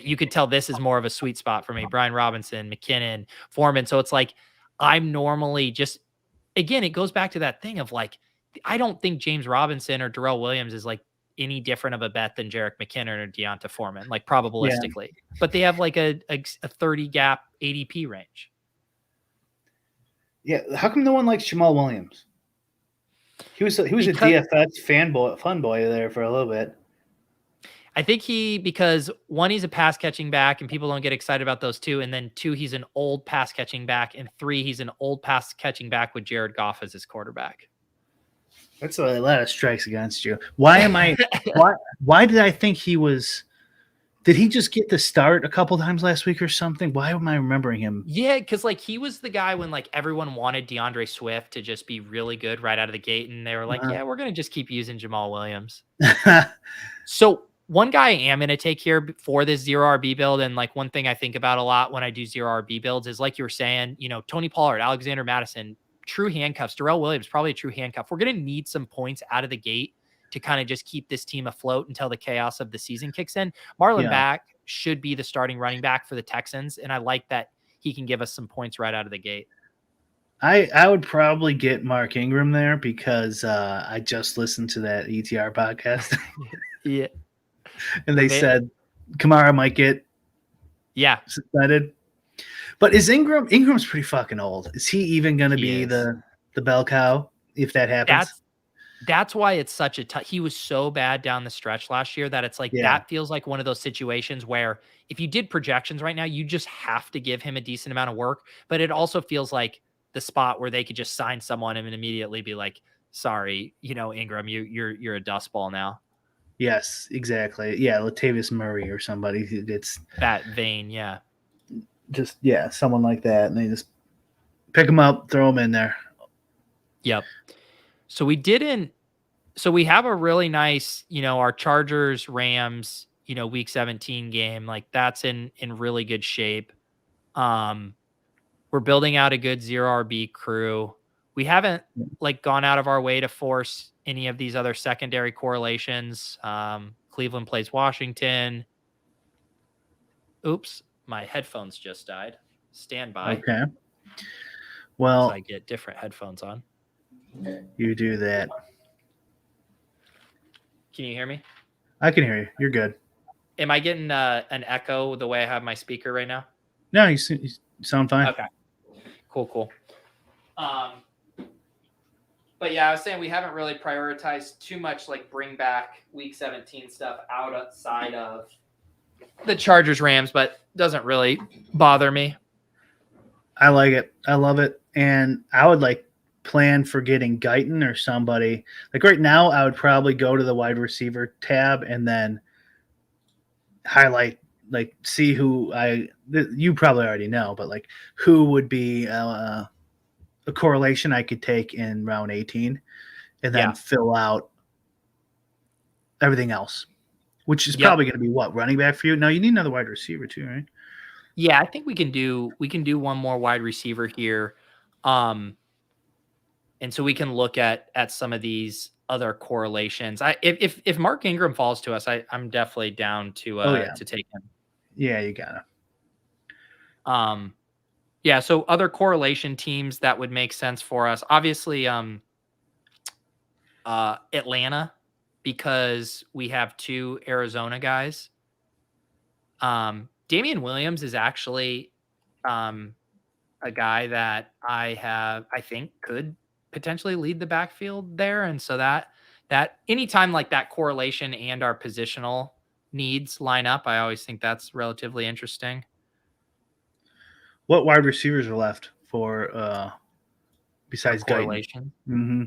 you could tell this is more of a sweet spot for me. Brian Robinson, McKinnon, Foreman. So it's like I'm normally just again, it goes back to that thing of like I don't think James Robinson or Darrell Williams is like any different of a bet than Jerick McKinnon or Deonta Foreman, like
Yeah.
probabilistically. But they have like a 30 gap ADP range.
Yeah. How come no one likes Jamal Williams? He was a
Because
DFS fun boy there for a little bit.
I think because one, he's a pass catching back and people don't get excited about those two. And then two, he's an old pass catching back. And three, he's an old pass catching back with Jared Goff as his quarterback.
That's a lot of strikes against you. Why did I think he was? Did he just get the start a couple times last week or something? Why am I remembering him?
Yeah, because like he was the guy when like everyone wanted DeAndre Swift to just be really good right out of the gate. And they were like, yeah, we're going to just keep using Jamal Williams. So one guy I am going to take here for this zero RB build. And like one thing I think about a lot when I do zero RB builds is like you were saying, Tony Pollard, Alexander Madison, true handcuffs, Darrell Williams, probably a true handcuff. We're going to need some points out of the gate to kind of just keep this team afloat until the chaos of the season kicks in. Marlon Mack should be the starting running back for the Texans. And I like that he can give us some points right out of the gate.
I would probably get Mark Ingram there because I just listened to that ETR podcast
Yeah.
and they said Kamara might get suspended. But is Ingram's pretty fucking old. Is he even going to be the bell cow if that happens?
That's why it's such a he was so bad down the stretch last year that it's like that feels like one of those situations where if you did projections right now, you just have to give him a decent amount of work. But it also feels like the spot where they could just sign someone and immediately be like, sorry, Ingram, you're a dust ball now.
Yes, exactly. Yeah, Latavius Murray or somebody who gets
that vein. Yeah.
Just someone like that, and they just pick them up, throw them in there.
Yep. So we have a really nice, our Chargers Rams, week 17 game. Like that's in really good shape. We're building out a good 0 RB crew. We haven't like gone out of our way to force any of these other secondary correlations. Cleveland plays Washington. Oops, my headphones just died. Stand by.
Okay. Well,
so I get different headphones on.
You do that.
Can you hear me?
I can hear you. You're good.
Am I getting an echo the way I have my speaker right now?
No, you sound fine.
Okay. Cool. But yeah, I was saying we haven't really prioritized too much like bring back week 17 stuff outside of the Chargers Rams, but doesn't really bother me.
I like it. I love it. And I would plan for getting Guyton or somebody. Like right now, I would probably go to the wide receiver tab and then highlight, see who you probably already know, but who would be a correlation I could take in round 18 and then fill out everything else, which is probably going to be running back for you. Now you need another wide receiver too, right?
Yeah, I think we can do one more wide receiver here. And so we can look at some of these other correlations. If Mark Ingram falls to us, I'm definitely down to take him.
Yeah, you gotta.
Yeah, so other correlation teams that would make sense for us. Obviously, Atlanta, because we have 2 Arizona guys. Damian Williams is actually a guy that I think could potentially lead the backfield there. And so that anytime like that correlation and our positional needs line up, I always think that's relatively interesting.
What wide receivers are left for besides
correlation?
Mm-hmm.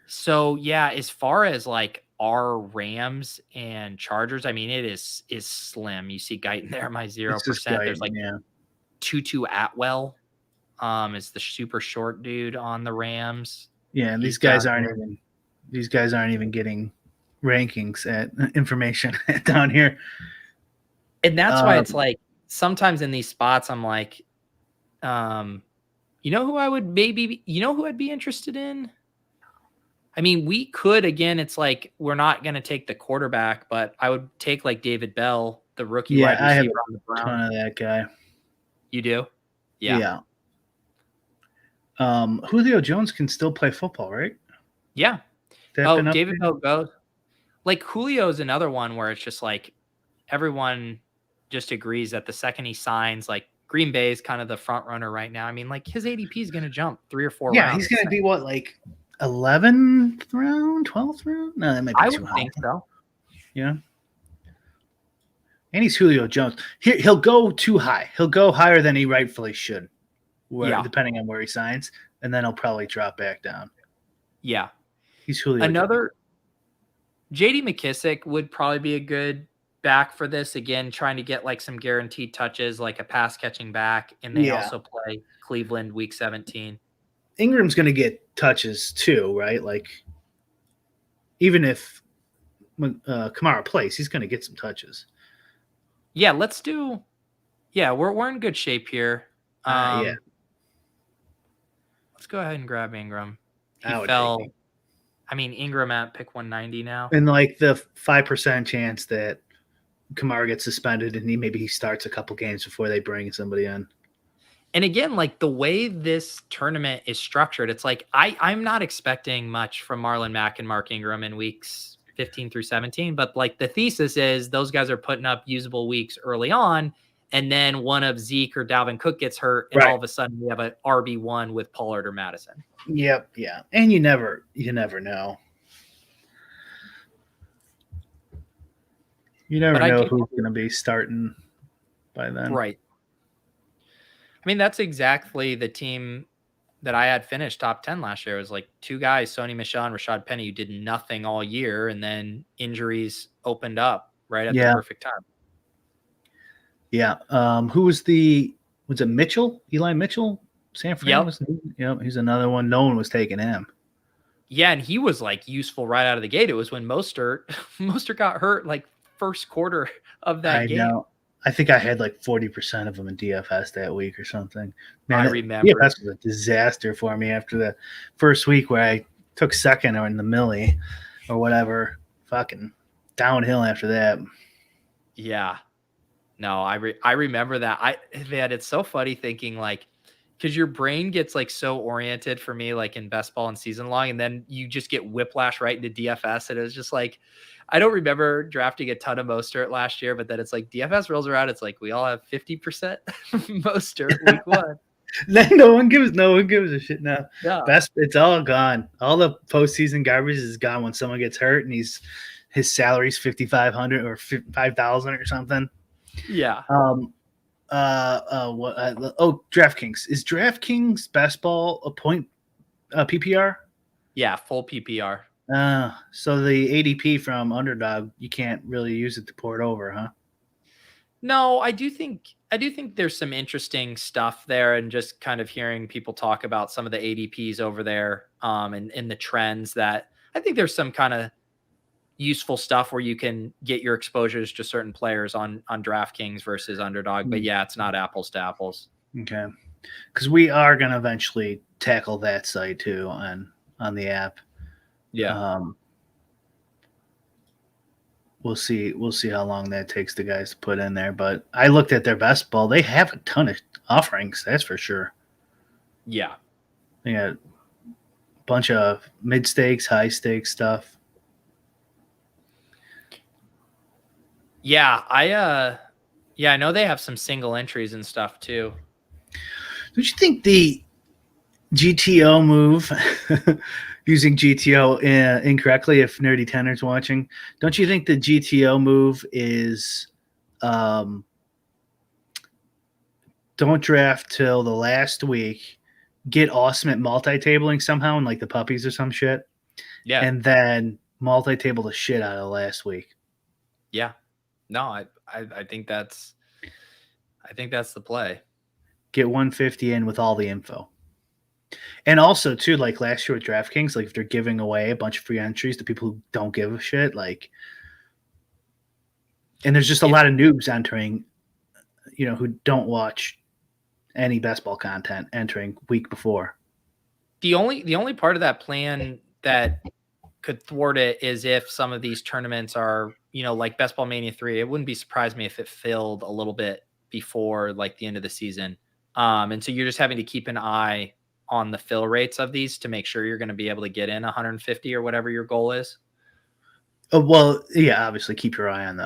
So yeah, as far as like our Rams and Chargers, I mean, it is slim. You see Guyton there, my 0%. There's like Tutu Atwell is the super short dude on the Rams.
Yeah, and these guys aren't even getting rankings at information down here.
And that's why it's like sometimes in these spots I'm like, who I'd be interested in? I mean, we could, again, it's like, we're not going to take the quarterback, but I would take like David Bell, the rookie wide receiver.
I have
on the Browns.
A ton of that guy.
You do?
Yeah. Julio Jones can still play football, right?
Yeah. David Bell goes. Like Julio is another one where it's just like everyone just agrees that the second he signs, like Green Bay is kind of the front runner right now. I mean, like his ADP is going to jump 3 or 4 rounds.
Yeah, he's going to be what, like 11th round, 12th round? No, that might be too high. I would think so. Yeah. And he's Julio Jones. He'll go too high. He'll go higher than he rightfully should, depending on where he signs, and then he'll probably drop back down.
Yeah.
He's Julio
Jones. J.D. McKissick would probably be a good back for this. Again, trying to get like some guaranteed touches, like a pass catching back, and they also play Cleveland week 17.
Ingram's going to get touches too, right? Like, even if Kamara plays, he's going to get some touches.
Yeah, let's do. Yeah, we're in good shape here. Let's go ahead and grab Ingram. He fell. I mean, Ingram at pick 190 now.
And like the 5% chance that Kamara gets suspended and he starts a couple games before they bring somebody in.
And again, like the way this tournament is structured, it's like I'm not expecting much from Marlon Mack and Mark Ingram in weeks 15 through 17, but like the thesis is those guys are putting up usable weeks early on, and then one of Zeke or Dalvin Cook gets hurt, and all of a sudden we have an RB1 with Pollard or Madison.
Yep, yeah. And you never know. You never know who's going to be starting by then.
Right. I mean, that's exactly the team that I had finished top 10 last year. It was like two guys, Sony Michel and Rashad Penny, who did nothing all year, and then injuries opened up right at the perfect time.
Yeah. Who was it Mitchell? Eli Mitchell? San Fran? Yep. He's another one. No one was taking him.
Yeah, and he was like useful right out of the gate. It was when Mostert got hurt like first quarter of that game.
Know. I think I had like 40% of them in DFS that week or something.
Man, I remember.
DFS was a disaster for me after the first week where I took second or in the millie or whatever. Fucking downhill after that.
Yeah. No, I remember that. Man, it's so funny thinking like, because your brain gets like so oriented for me, like in best ball and season long, and then you just get whiplash right into DFS. And it was just like, I don't remember drafting a ton of Mostert last year, but then it's like DFS rolls around. It's like we all have 50% Mostert week one.
No one gives a shit now.
Yeah.
It's all gone. All the postseason garbage is gone when someone gets hurt and his salary's $5,500 or $5,000 or something.
Yeah.
DraftKings. Is DraftKings best ball a point PPR?
Yeah, full PPR.
So the ADP from Underdog, you can't really use it to port over, huh?
No, I do think there's some interesting stuff there, and just kind of hearing people talk about some of the ADPs over there, and the trends that I think there's some kind of useful stuff where you can get your exposures to certain players on DraftKings versus Underdog. But yeah, it's not apples to apples.
Okay. Because we are going to eventually tackle that site too on the app.
Yeah.
We'll see how long that takes the guys to put in there. But I looked at their best ball. They have a ton of offerings, that's for sure.
Yeah.
They got a bunch of mid stakes, high stakes stuff.
Yeah, I know they have some single entries and stuff too.
Don't you think the GTO move, using GTO incorrectly, if Nerdy Tenor's watching, don't you think the GTO move is don't draft till the last week, get awesome at multi-tabling somehow in like the puppies or some shit, and then multi-table the shit out of last week?
Yeah. No, I think that's the play.
Get 150 in with all the info. And also too, like last year with DraftKings, like if they're giving away a bunch of free entries to people who don't give a shit, like, and there's just a lot of noobs entering, who don't watch any best ball content entering week before.
The only part of that plan that could thwart it is if some of these tournaments are, like Best Ball Mania 3. It wouldn't be surprised me if it filled a little bit before like the end of the season. And so you're just having to keep an eye on the fill rates of these to make sure you're going to be able to get in 150 or whatever your goal is.
Well, yeah, obviously keep your eye on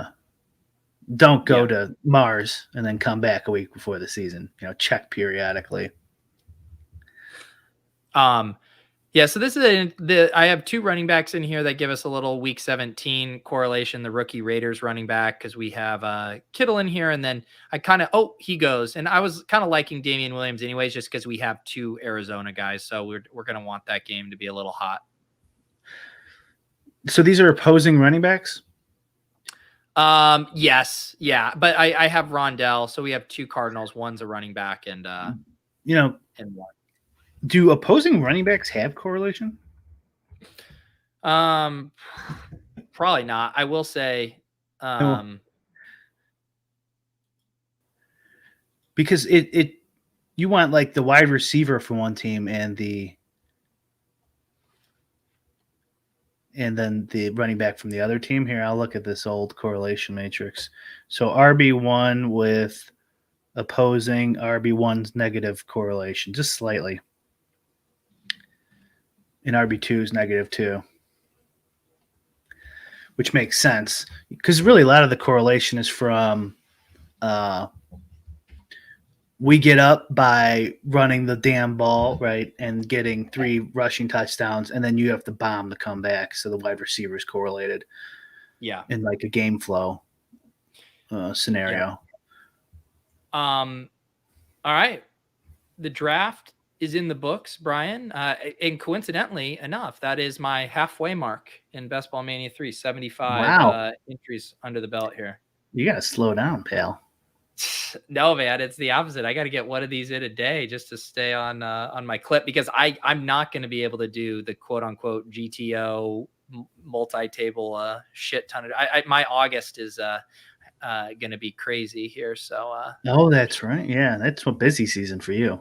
don't go to Mars and then come back a week before the season, check periodically.
Yeah, so this is I have two running backs in here that give us a little week 17 correlation, the rookie Raiders running back, because we have Kittle in here, and then I kind of, he goes. And I was kind of liking Damian Williams anyways, just because we have two Arizona guys, so we're going to want that game to be a little hot.
So these are opposing running backs?
Yes, yeah, but I have Rondell, so we have two Cardinals, one's a running back, and and one.
Do opposing running backs have correlation?
Probably not. I will say,
because you want like the wide receiver for one team and then the running back from the other team. Here, I'll look at this old correlation matrix. So RB1 with opposing RB1's negative correlation, just slightly. And RB2's negative 2. Which makes sense because really a lot of the correlation is from we get up by running the damn ball, right, and getting 3 rushing touchdowns, and then you have to bomb to come back. So the wide receivers correlated, in like a game flow scenario.
All right, the draft is in the books, Brian, and coincidentally enough, that is my halfway mark in Best Ball Mania 3, 75 entries under the belt here.
You gotta slow down, pal.
No, man, it's the opposite. I got to get one of these in a day just to stay on my clip, because I'm not going to be able to do the quote unquote GTO multi-table shit ton of. My August is going to be crazy here. So.
Oh, that's right. Yeah, that's what busy season for you.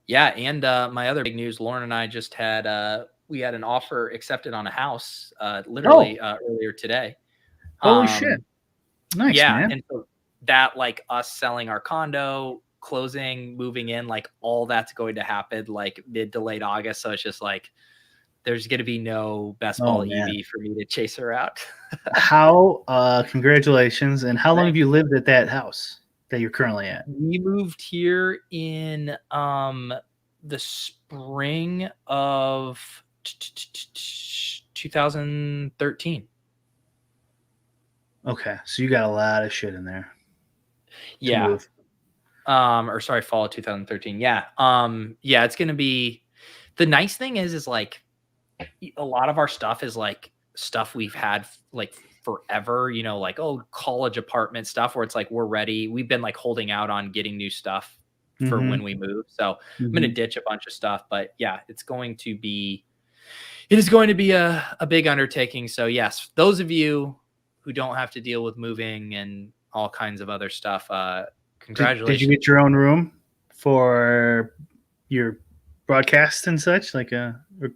Yeah, and my other big news, Lauren and I just had we had an offer accepted on a house literally earlier today.
Holy shit! Nice, man.
And so that, like, us selling our condo, closing, moving in, like all that's going to happen like mid to late August. So it's just like there's going to be no Best Ball EV for me to chase her out.
How? Congratulations! And how long have you lived at that house that you're currently at?
We moved here in the spring of 2013.
Okay, so you got a lot of shit in there.
Yeah. Fall of 2013. Yeah. Yeah, it's gonna be, the nice thing is like a lot of our stuff is like stuff we've had like forever, you know, like college apartment stuff where it's like we're ready. We've been like holding out on getting new stuff for when we move. So I'm gonna ditch a bunch of stuff, but yeah, it is going to be a big undertaking. So yes, those of you who don't have to deal with moving and all kinds of other stuff, congratulations.
Did you get your own room for your broadcast and such?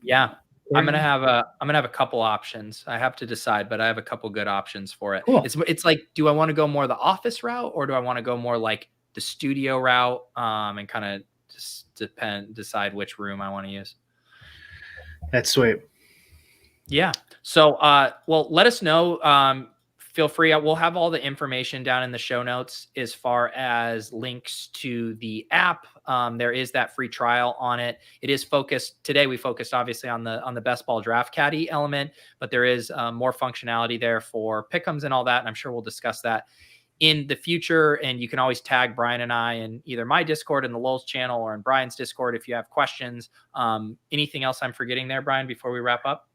Yeah, I'm gonna have a couple options. I have to decide, but I have a couple good options for it.
Cool.
It's like, do I want to go more the office route, or do I want to go more like the studio route? And kind of just decide which room I want to use.
That's sweet.
Yeah. So, well, let us know. Feel free. We'll have all the information down in the show notes as far as links to the app. There is that free trial on it. It is focused today. We focused obviously on the Best Ball Draft Caddy element, but there is more functionality there for pick'ems and all that. And I'm sure we'll discuss that in the future. And you can always tag Brian and I in either my Discord in the lolz channel or in Brian's Discord if you have questions. Anything else I'm forgetting there, Brian, before we wrap up?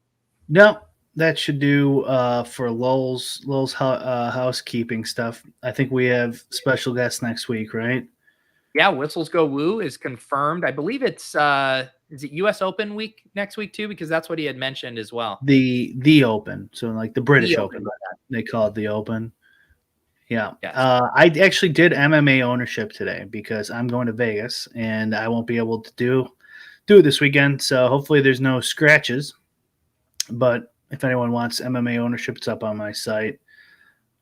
No. That should do for lolz housekeeping stuff. I think we have special guests next week, right?
Yeah, Whistles Go Woo is confirmed. I believe it's is it US Open week next week too? Because that's what he had mentioned as well.
The Open, so like the British Open, they call it the Open. Yeah. Yes. I actually did MMA ownership today because I'm going to Vegas and I won't be able to do it this weekend. So hopefully there's no scratches, but if anyone wants MMA ownership, it's up on my site,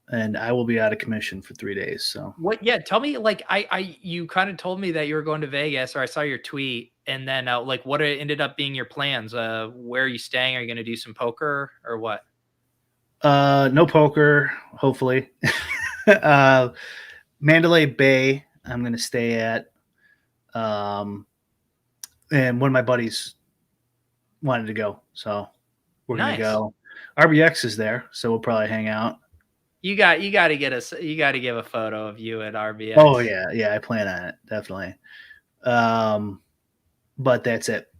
and I will be out of commission for 3 days. So
what? Yeah, tell me. Like, you kind of told me that you were going to Vegas, or I saw your tweet, and then like, what ended up being your plans? Where are you staying? Are you going to do some poker or what?
No poker, hopefully. Mandalay Bay, I'm going to stay at, and one of my buddies wanted to go, so. We're gonna go. RBX is there, so we'll probably hang out.
You got to give a photo of you at RBX.
Oh yeah, I plan on it, definitely. But that's it.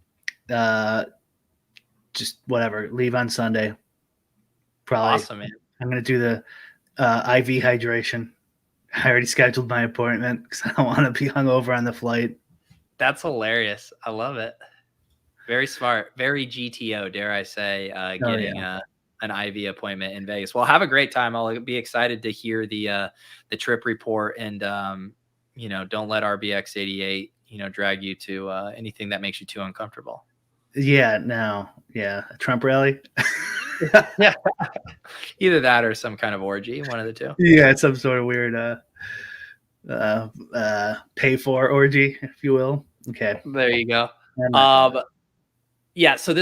Just whatever. Leave on Sunday. Probably.
Awesome, man.
I'm gonna do the IV hydration. I already scheduled my appointment because I don't want to be hungover on the flight.
That's hilarious. I love it. Very smart, very GTO, dare I say, getting an IV appointment in Vegas. Well, have a great time. I'll be excited to hear the trip report, and don't let RBX 88 drag you to anything that makes you too uncomfortable.
Yeah, no, yeah, a Trump rally.
Yeah, either that or some kind of orgy, one of the two.
Yeah, it's some sort of weird pay for orgy, if you will. Okay.
There you go.
I'm not doing
Yeah, so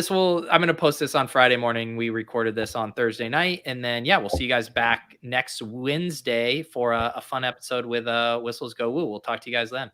I'm going to post this on Friday morning. We recorded this on Thursday night. And then, yeah, we'll see you guys back next Wednesday for a fun episode with Whistles Go Woo. We'll talk to you guys then.